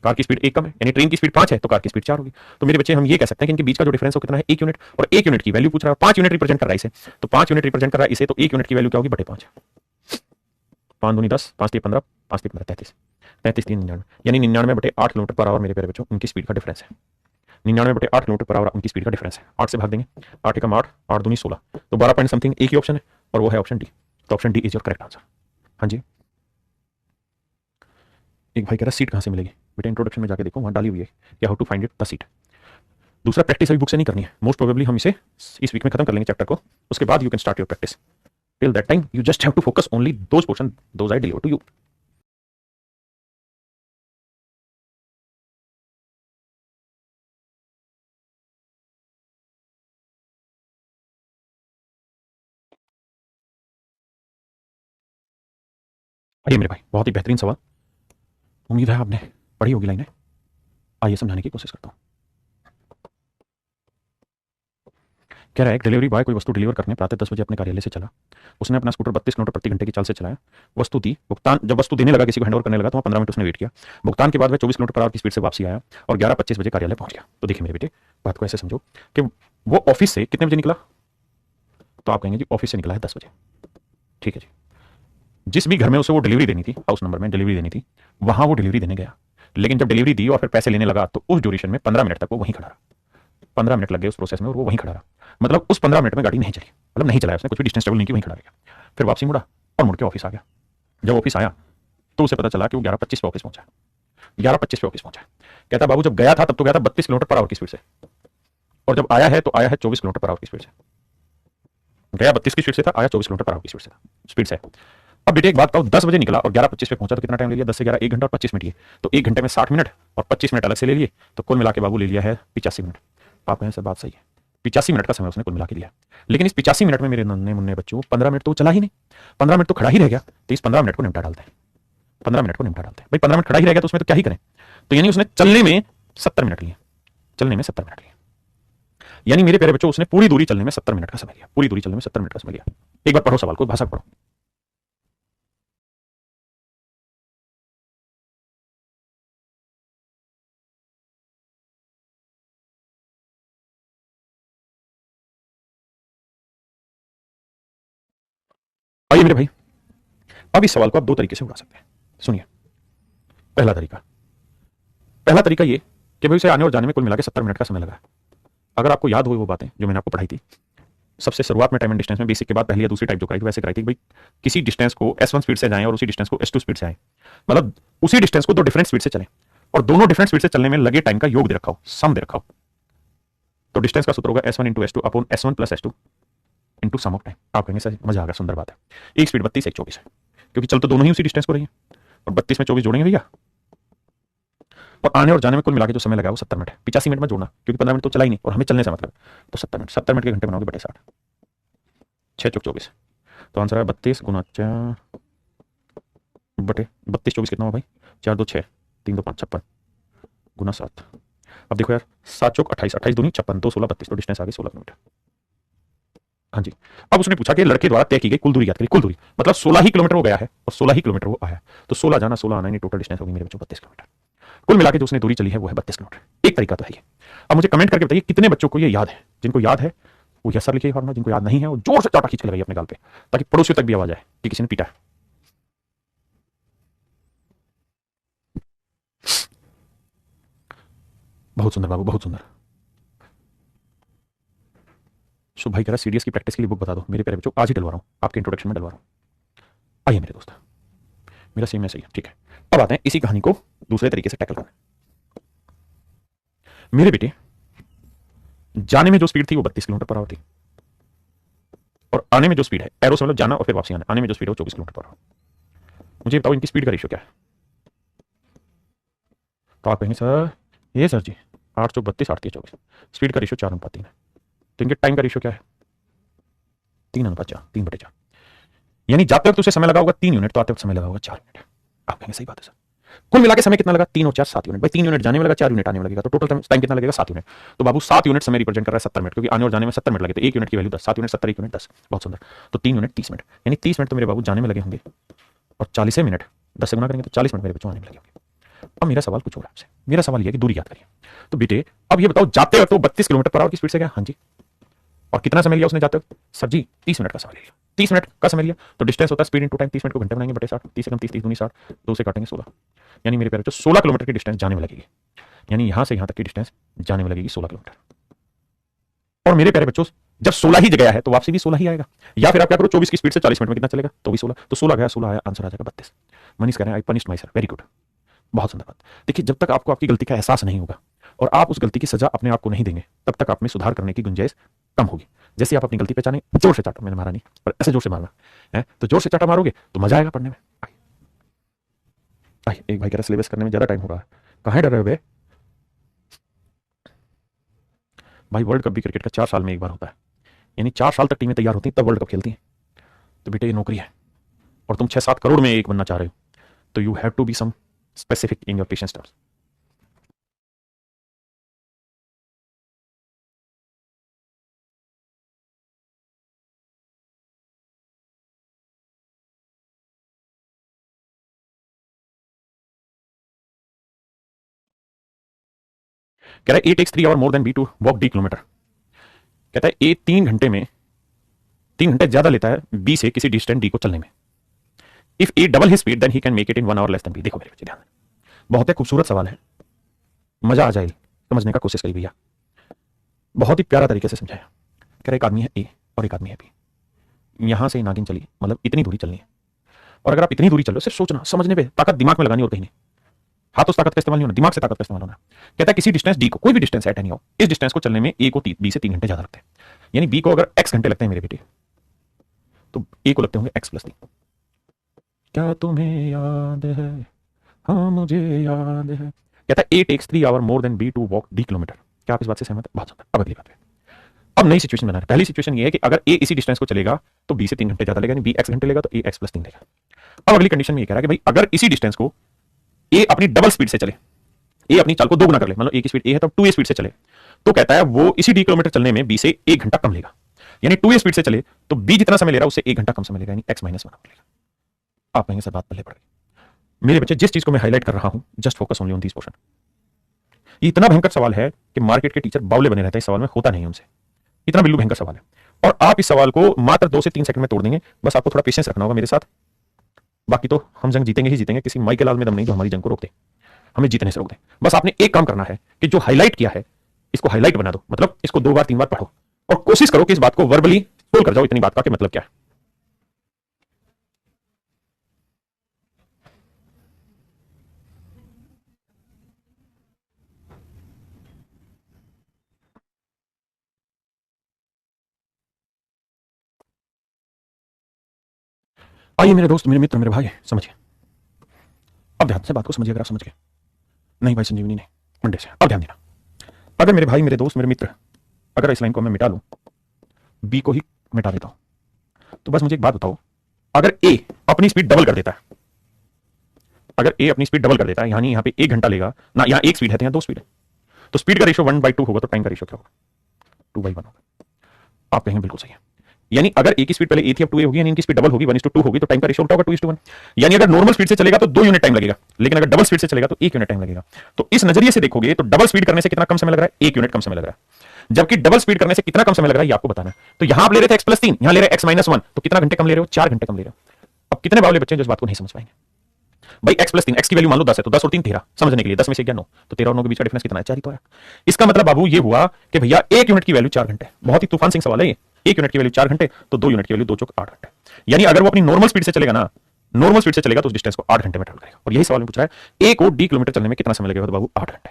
कार की स्पीड एक कम है, यानी ट्रेन की स्पीड 5 है तो कार की स्पीड 4 होगी। तो मेरे बच्चे हम ये कह सकते हैं कि इनके बीच का जो डिफरेंस हो कितना है? 1 यूनिट। और 1 यूनिट की वैल्यू पूछ रहा है, 5 यूनिट रिप्रेजेंट कर रहा है इसे, तो 5 यूनिट रिप्रेजेंट कर रहा है इसे, तो 1 यूनिट की वैल्यू क्या होगी? बटे 5। 5 दूनी 10, 5 3 15, 5 3 15 33, 33 3 99, यानी 99 बटे 8 किलोमीटर पर आवर मेरे प्यारे बच्चों उनकी स्पीड का डिफरेंस है। 99 बटे 8 किलोमीटर पर आवर उनकी स्पीड का डिफरेंस है। 8 से भाग देंगे, 8 एकम 8, 8 दूनी 16, तो 12 पॉइंट समथिंग एक ही ऑप्शन है और वो है ऑप्शन डी। तो option D is your correct answer. हाँ जी। एक भाई कह रहा सीट कहां से मिलेगी? बेटा इंट्रोडक्शन में जाके देखो, वहां डाली हुई है कि how to find it the seat. दूसरा प्रैक्टिस अभी बुक से नहीं करनी है, मोस्ट प्रोबेबली हम इसे इस वीक में खत्म कर लेंगे चैप्टर को, उसके बाद you can start your practice. Till that time you just have to focus only those portion those I deliver to you. आइए मेरे भाई, बहुत ही बेहतरीन सवाल। उम्मीद है आपने पढ़ी होगी लाइनें। आइए समझाने की कोशिश करता हूँ। कह रहा है एक डिलीवरी बॉय कोई वस्तु डिलीवर करने प्रातः 10 बजे अपने कार्यालय से चला। उसने अपना स्कूटर 32 किलोमीटर प्रति घंटे की चाल से चलाया। वस्तु दी, भुगतान जब वस्तु देने लगा, किसी को हैंडओवर करने लगा, तो वहाँ 15 मिनट उसने वेट किया। भुगतान के बाद वह 24 किलोमीटर पर आवर की स्पीड से वापसी आया और 11:25 बजे कार्यालय पहुंच गया। तो देखिए मेरे बेटे, बात को ऐसे समझो कि वो ऑफिस से कितने बजे निकला, तो आप कहेंगे जी ऑफिस से निकला है 10 बजे। ठीक है जी। जिस भी घर में उसे वो डिलीवरी देनी थी, हाउस नंबर में डिलीवरी देनी थी, वहां वो डिलीवरी देने गया। लेकिन जब डिलीवरी दी और फिर पैसे लेने लगा, तो उस ड्यूरेशन में 15 मिनट तक वो वहीं खड़ा रहा। 15 मिनट लग गए उस प्रोसेस में और वो वहीं खड़ा रहा। मतलब उस 15 मिनट में गाड़ी नहीं चली, मतलब नहीं चलाया उसने, कुछ भी डिस्टेंस ट्रेवल नहीं की, वहीं खड़ा रह गया। फिर वापसी मुड़ा और मुड़ के ऑफिस आ गया। जब ऑफिस आया तो उसे पता चला कि वो 11:25 पे ऑफिस पहुंचा। 11:25 पे ऑफिस पहुंचा। कहता बाबू जब गया था तब तो गया था 32 किलोमीटर पर आवर की स्पीड से, और जब आया है तो आया है 24 किलोमीटर पर आवर की स्पीड से। गया 32 की स्पीड से था, आया 24 किलोमीटर पर आवर की स्पीड से। अब बेटे एक बात कहो, 10 बजे निकला और 11:25 पे पहुंचा, तो कितना टाइम ले लिया? 10 से 11, 1 घंटा और 25 मिनट। ये तो 1 घंटे में 60 मिनट और 25 मिनट अलग से ले लिए, तो कुल मिला के बाबू ले लिया है 85 मिनट। आप कहें सर बात सही है, 85 मिनट का समय उसने कुल मिला के लिया। लेकिन इस 85 मिनट में मेरे नन्हे मुन्ने बच्चों 15 मिनट तो चला ही नहीं, 15 मिनट तो खड़ा ही रह गया। तो इस 15 मिनट को निपटा डालते हैं, 15 मिनट को निपटा डालते हैं। भाई 15 मिनट खड़ा ही रह गया तो उसमें तो क्या ही करें। तो यानी उसने चलने में 70 मिनट लिए, चलने में 70 मिनट लिए। यानी मेरे प्यारे बच्चों उसने पूरी दूरी चलने में 70 मिनट का समय लिया, पूरी दूरी चलने में 70 मिनट का समय लिया। एक बार पढ़ो सवाल को, भाषा पढ़ो। आइए मेरे भाई, अब इस सवाल को आप दो तरीके से उड़ा सकते हैं। सुनिए, पहला तरीका, पहला तरीका ये कि भाई उसे आने और जाने में कुल मिला के 70 मिनट का समय लगा। अगर आपको याद हो वो बातें जो मैंने आपको पढ़ाई थी सबसे शुरुआत में, टाइम एंड डिस्टेंस में, बेसिक के बाद पहली या दूसरी टाइप जो कराई थी वैसे कराई थी। भाई किसी डिस्टेंस को S1 स्पीड से जाएं और उसी डिस्टेंस को S2 स्पीड से आए, मतलब उसी डिस्टेंस को दो डिफरेंट स्पीड से चलें और दोनों डिफरेंट स्पीड से चलने में लगे टाइम का योग दे रखा हो, सम दे रखा हो। तो डिस्टेंस का सूत्र होगा S1 into S2 upon S1 plus S2 into sum of time. आप कहेंगे सर मजा आ गया, सुंदर बात है। एक स्पीड 32, एक 24 है, क्योंकि चल तो दोनों ही उसी डिस्टेंस को रही है, और 32 में 24 जोड़ेंगे भैया, और आने और जाने में कुल मिला के जो समय लगा वो 70 मिनट है। 85 मिनट में जोड़ना, क्योंकि 15 मिनट तो चला ही नहीं और हमें चलने से मतलब, तो 70 मिनट, 70 मिनट के घंटे बनाओगे बटे 60, 6 चौक 24। तो आंसर है 32 गुना 4 बटे 32, 24 कितना हो भाई? 4 2 6, 3 2 5 56 गुना 7। अब देखो यार, 7 चौक 28, 28 दूनी 56, 2 16 32, तो डिस्टेंस आ गई 16 किलोमीटर। हाँ जी। अब उसने पूछा कि लड़के द्वारा तय की गई कुल दूरी याद करिए, कुल दूरी मतलब 16 ही किलोमीटर वो गया है और 16 ही किलोमीटर वो आया, तो 16 जाना 16 आना, टोटल डिस्टेंस होगी मेरे बच्चों 32 किलोमीटर। कुल मिला के जो उसने दूरी चली है वो है 32 किलोमीटर। एक तरीका तो है ये। अब मुझे कमेंट करके बताइए कितने बच्चों को ये याद है। जिनको याद है वो यस सर लिखिए फॉर्मूला, जिनको याद नहीं है वो जोर से चाटा खींच के लगाइए अपने गाल पे, ताकि पड़ोसियों तक भी आवाज आए कि किसी ने पीटा है। बहुत सुंदर बाबू, बहुत सुंदर। शुभ भाई कह रहा सीडीएस की प्रैक्टिस के लिए बुक बता दो। मेरे प्यारे बच्चों आज ही डलवा रहा हूँ, आपके इंट्रोडक्शन में डलवा रहा हूँ। आइए मेरे दोस्त, मेरा सेम ऐसा ही है, ठीक है। अब आते हैं इसी कहानी को दूसरे तरीके से टैकल करना। मेरे बेटे जाने में जो स्पीड थी वो 32 किलोमीटर पर आवर थी, और आने में जो स्पीड है, एरो से मतलब जाना और फिर वापसी आने में जो स्पीड है वो 24 किलोमीटर पर आवर। मुझे बताओ इनकी स्पीड का रेशियो क्या है? तो आप कहेंगे सर ये सर जी 8 चौक 32, 8 24, स्पीड का रेशियो 4:3 है। तो इनके टाइम का रेशियो क्या है? 3:4, 3/4। यानी जाते वक्त उसे समय लगा होगा 3 यूनिट, तो आते वक्त समय लगा होगा 4 यूनिट। आप कहेंगे सही बात है सर। कुल मिला के समय कितना लगा? 3 और 4 7 यूनिट। भाई 3 यूनिट जाने में लगा, 4 यूनिट आने में लगेगा, तो टोटल टाइम कितना लगेगा? 7 यूनिट। तो बाबू 7 यूनिट समय रिप्रेजेंट कर रहा है 70 मिनट, क्योंकि आने और जाने में 70 मिनट लगे, तो 1 यूनिट की वैल्यू 10, 7 यूनिट 70, 1 यूनिट 10। बहुत सुंदर। तो 3 यूनिट 30 मिनट, यानी 30 मिनट तो मेरे बाबू जाने में लगे होंगे, और 40 मिनट 10 से गुना करेंगे तो 40 मिनट मेरे बच्चों आने में लगे होंगे। अब मेरा सवाल कुछ और आपसे, मेरा सवाल यह कि दूरी याद करिए। तो बेटे अब ये बताओ जाते वक्त तो 32 किलोमीटर पर आवर की स्पीड से गया, हाँ जी, और कितना समय लिया उसने जाते वक्त? सर जी 30 मिनट का समय लिया, 30 मिनट का समय लिया। तो डिस्टेंस होता है स्पीड इंटू टाइम, 30 मिनट को घंटे बनाएंगे बटे 60, 30 से कम 30, 30 दूनी 60, 2 से काटेंगे 16, यानी मेरे प्यारे बच्चों 16 किलोमीटर की डिस्टेंस जाने में लगेगी। यानी यहां से यहां तक की डिस्टेंस जाने में लगेगी 16 किलोमीटर। और मेरे प्यारे बच्चों जब 16 ही गया है तो वापसी भी 16 ही आएगा। या फिर आप क्या करो 24 की स्पीड से 40 मिनट में कितना चलेगा? तो भी 16, तो 16 गया 16 आया, आंसर आ जाएगा 32। मनीष कह रहे हैं I punished my sir, very good, बहुत सुंदर बात। देखिए जब तक आपको आपकी गलती का एहसास नहीं होगा और आप उस गलती की सजा अपने आप को नहीं देंगे, तब तक आप में सुधार करने की गुंजाइश कम होगी। जैसे आप अपनी गलती पहचाने, जोर से चाटा, मैंने मारा नहीं पर ऐसे जोर से मारना है, तो जोर से चाटा मारोगे तो मजा आएगा पढ़ने में। आइए, एक भाई कह रहा सिलेबस करने में ज्यादा टाइम हो रहा है, कहाँ डर रहे हो बे? भाई वर्ल्ड कप भी क्रिकेट का 4 साल में एक बार होता है, यानी 4 साल तक टीमें तैयार होती हैं तब वर्ल्ड कप खेलती हैं। तो बेटे ये नौकरी है और तुम 6-7 करोड़ में एक बनना चाह रहे हो, तो you have to be some specific in your patience terms. कह रहा है A takes 3 hour more than B to walk D kilometre. कहता है ए 3 घंटे ज्यादा लेता है बी से किसी डिस्टेंस डी को चलने में। If A double his speed then he can make it in 1 hour less than B. देखो मेरे बच्चे ध्यान, बहुत ही खूबसूरत सवाल है, मजा आ जाए समझने का कोशिश करिए भैया, बहुत ही प्यारा तरीके से समझाया। कह रहा एक आदमी है ए और एक आदमी है बी, यहां से नागिन चली, मतलब इतनी दूरी चलनी है, और अगर आप इतनी दूरी चलो, सिर्फ सोचना, समझने पे ताकत दिमाग में लगानी और कहीं नहीं, हाथों से ताकत का इस्तेमाल नहीं होना, दिमाग से ताकत का इस्तेमाल होना। कहता है किसी डिस्टेंस डी को, कोई भी डिस्टेंस एट एनी हो, इस डिस्टेंस को चलने में ए को बी से 3 घंटे ज्यादा लगते हैं। यानी बी को अगर x घंटे लगते हैं मेरे बेटे, तो ए को लगते होंगे x+3। क्या तुम्हें याद है, हाँ मुझे याद है। कहता है A takes 3 hour more than B to walk D kilometre. क्या आप इस बात से सहमत है? बहुत ज्यादा। अब अगली बात है, अब नई सिचुएशन बना रहे। पहली सिचुएशन ये है कि अगर ए इसी डिस्टेंस को चलेगा तो बी से 3 घंटे ज्यादा लेगा, यानी बी x घंटे लेगा तो ए x+3 लेगा। अब अगली कंडीशन में ये कह रहा है कि भाई अगर इसी डिस्टेंस को ए अपनी डबल स्पीड से चले, ए अपनी चाल को दोगुना कर ले, मतलब ए की स्पीड ए है तो 2a स्पीड से चले, तो कहता है वो इसी D किलोमीटर चलने में बी से 1 घंटा कम लेगा। यानी 2a स्पीड से चले तो बी जितना समय ले रहा है उससे 1 घंटा कम समय लेगा, यानी x-1 लेगा। आप कहेंगे सर बात पल्ले पड़ गई। मेरे बच्चे जिस चीज को मैं हाईलाइट कर रहा हूं, just focus only on this portion. ये इतना भयंकर सवाल है कि मार्केट के टीचर बावले बने रहते हैं, इस सवाल में होता नहीं उनसे, इतना बिल्लू भयंकर सवाल है। और आप इस सवाल को मात्र 2 से 3 सेकंड में तोड़ देंगे, बस आपको थोड़ा पेशेंस रखना होगा मेरे साथ। बाकी तो हम जंग जीतेंगे ही जीतेंगे, किसी माई के लाल में दम नहीं जो हमारी जंग को रोक दे, हमें जीतने से रोक दे। बस आपने एक काम करना है कि जो हाईलाइट किया है इसको हाईलाइट बना दो, मतलब इसको 2 बार 3 बार पढ़ो और कोशिश करो कि इस बात को वर्बली सोल्व कर जाओ, इतनी बात का कि मतलब क्या है। आइए मेरे दोस्त, मेरे मित्र, मेरे भाई, समझिए अब, ध्यान से बात को समझिए। अगर आप समझ गए, नहीं भाई संजीवनी नहीं, मंडे से अब ध्यान देना। अगर मेरे भाई, मेरे दोस्त, मेरे मित्र, अगर इस लाइन को मैं मिटा लूं, बी को ही मिटा देता हूं, तो बस मुझे एक बात बताओ, अगर ए अपनी स्पीड डबल कर देता है, अगर ए अपनी स्पीड डबल कर देता है, यानी यहां पे 1 घंटा लेगा ना, यहां 1 स्पीड है तो यहां 2 स्पीड है, तो स्पीड का रेशियो 1/2 होगा, तो टाइम का रेशियो क्या होगा? 2/1 होगा। आप कहेंगे बिल्कुल सही है, यानी अगर ए की स्पीड पहले ए थी अब 2a होगी, यानी इनकी स्पीड डबल होगी, 1:2 होगी, तो टाइम का रेशियो उल्टा होगा, 2:1। यानी अगर नॉर्मल स्पीड से चलेगा तो 2 यूनिट टाइम लगेगा, लेकिन अगर डबल स्पीड से चलेगा तो 1 यूनिट टाइम लगेगा। तो इस नजरिए से देखोगे तो डबल स्पीड करने से कितना कम समय लग रहा है? 1 यूनिट कम समय लग रहा है, जबकि डबल स्पीड करने से कितना कम समय लग रहा है ये आपको बताना है। तो यहां आप ले रहे थे x+3, यहां ले रहे x-1, तो कितना घंटे कम ले रहे हो? 4 घंटे कम ले रहे हो। अब कितने बावले बच्चे हैं जो इस बात को नहीं समझ पाएंगे? भाई x+3, x की वैल्यू मान लो 10 है, तो 10 और 3 13, समझने के लिए 10 में से 9, तो 13 और 9 के बीच का डिफरेंस कितना है? 4 ही तो है। इसका मतलब बाबू ये हुआ कि भैया 1 यूनिट की वैल्यू 4 घंटे। बहुत ही तूफान सिंह सवाल है ये। 1 यूनिट की वैल्यू 4 घंटे, तो 2 यूनिट की वैल्यू 2 चौक 8 घंटे। यानी अगर वो अपनी नॉर्मल स्पीड से चलेगा ना, नॉर्मल स्पीड से चलेगा तो उस डिस्टेंस को 8 घंटे में ट्रैवल करेगा। और यही सवाल में पूछ रहा है, ए को D किलोमीटर चलने में कितना समय लगेगा? तो बाबू 8 घंटे।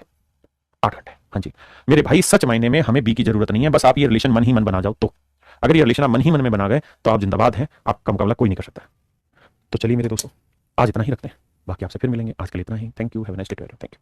8 घंटे, हाँ जी मेरे भाई, सच मायने में हमें बी की जरूरत नहीं है, बस आप ये रिलेशन मन ही मन बना जाओ। तो अगर ये रिलेशन आप मन ही मन में बना गए तो आप जिंदाबाद हैं, आपका मुकाबला कोई नहीं कर सकता। तो चलिए मेरे दोस्तों, आज इतना ही रखते हैं, बाकी आपसे फिर मिलेंगे। आज के लिए इतना ही। Thank you, have a nice day. Thank you.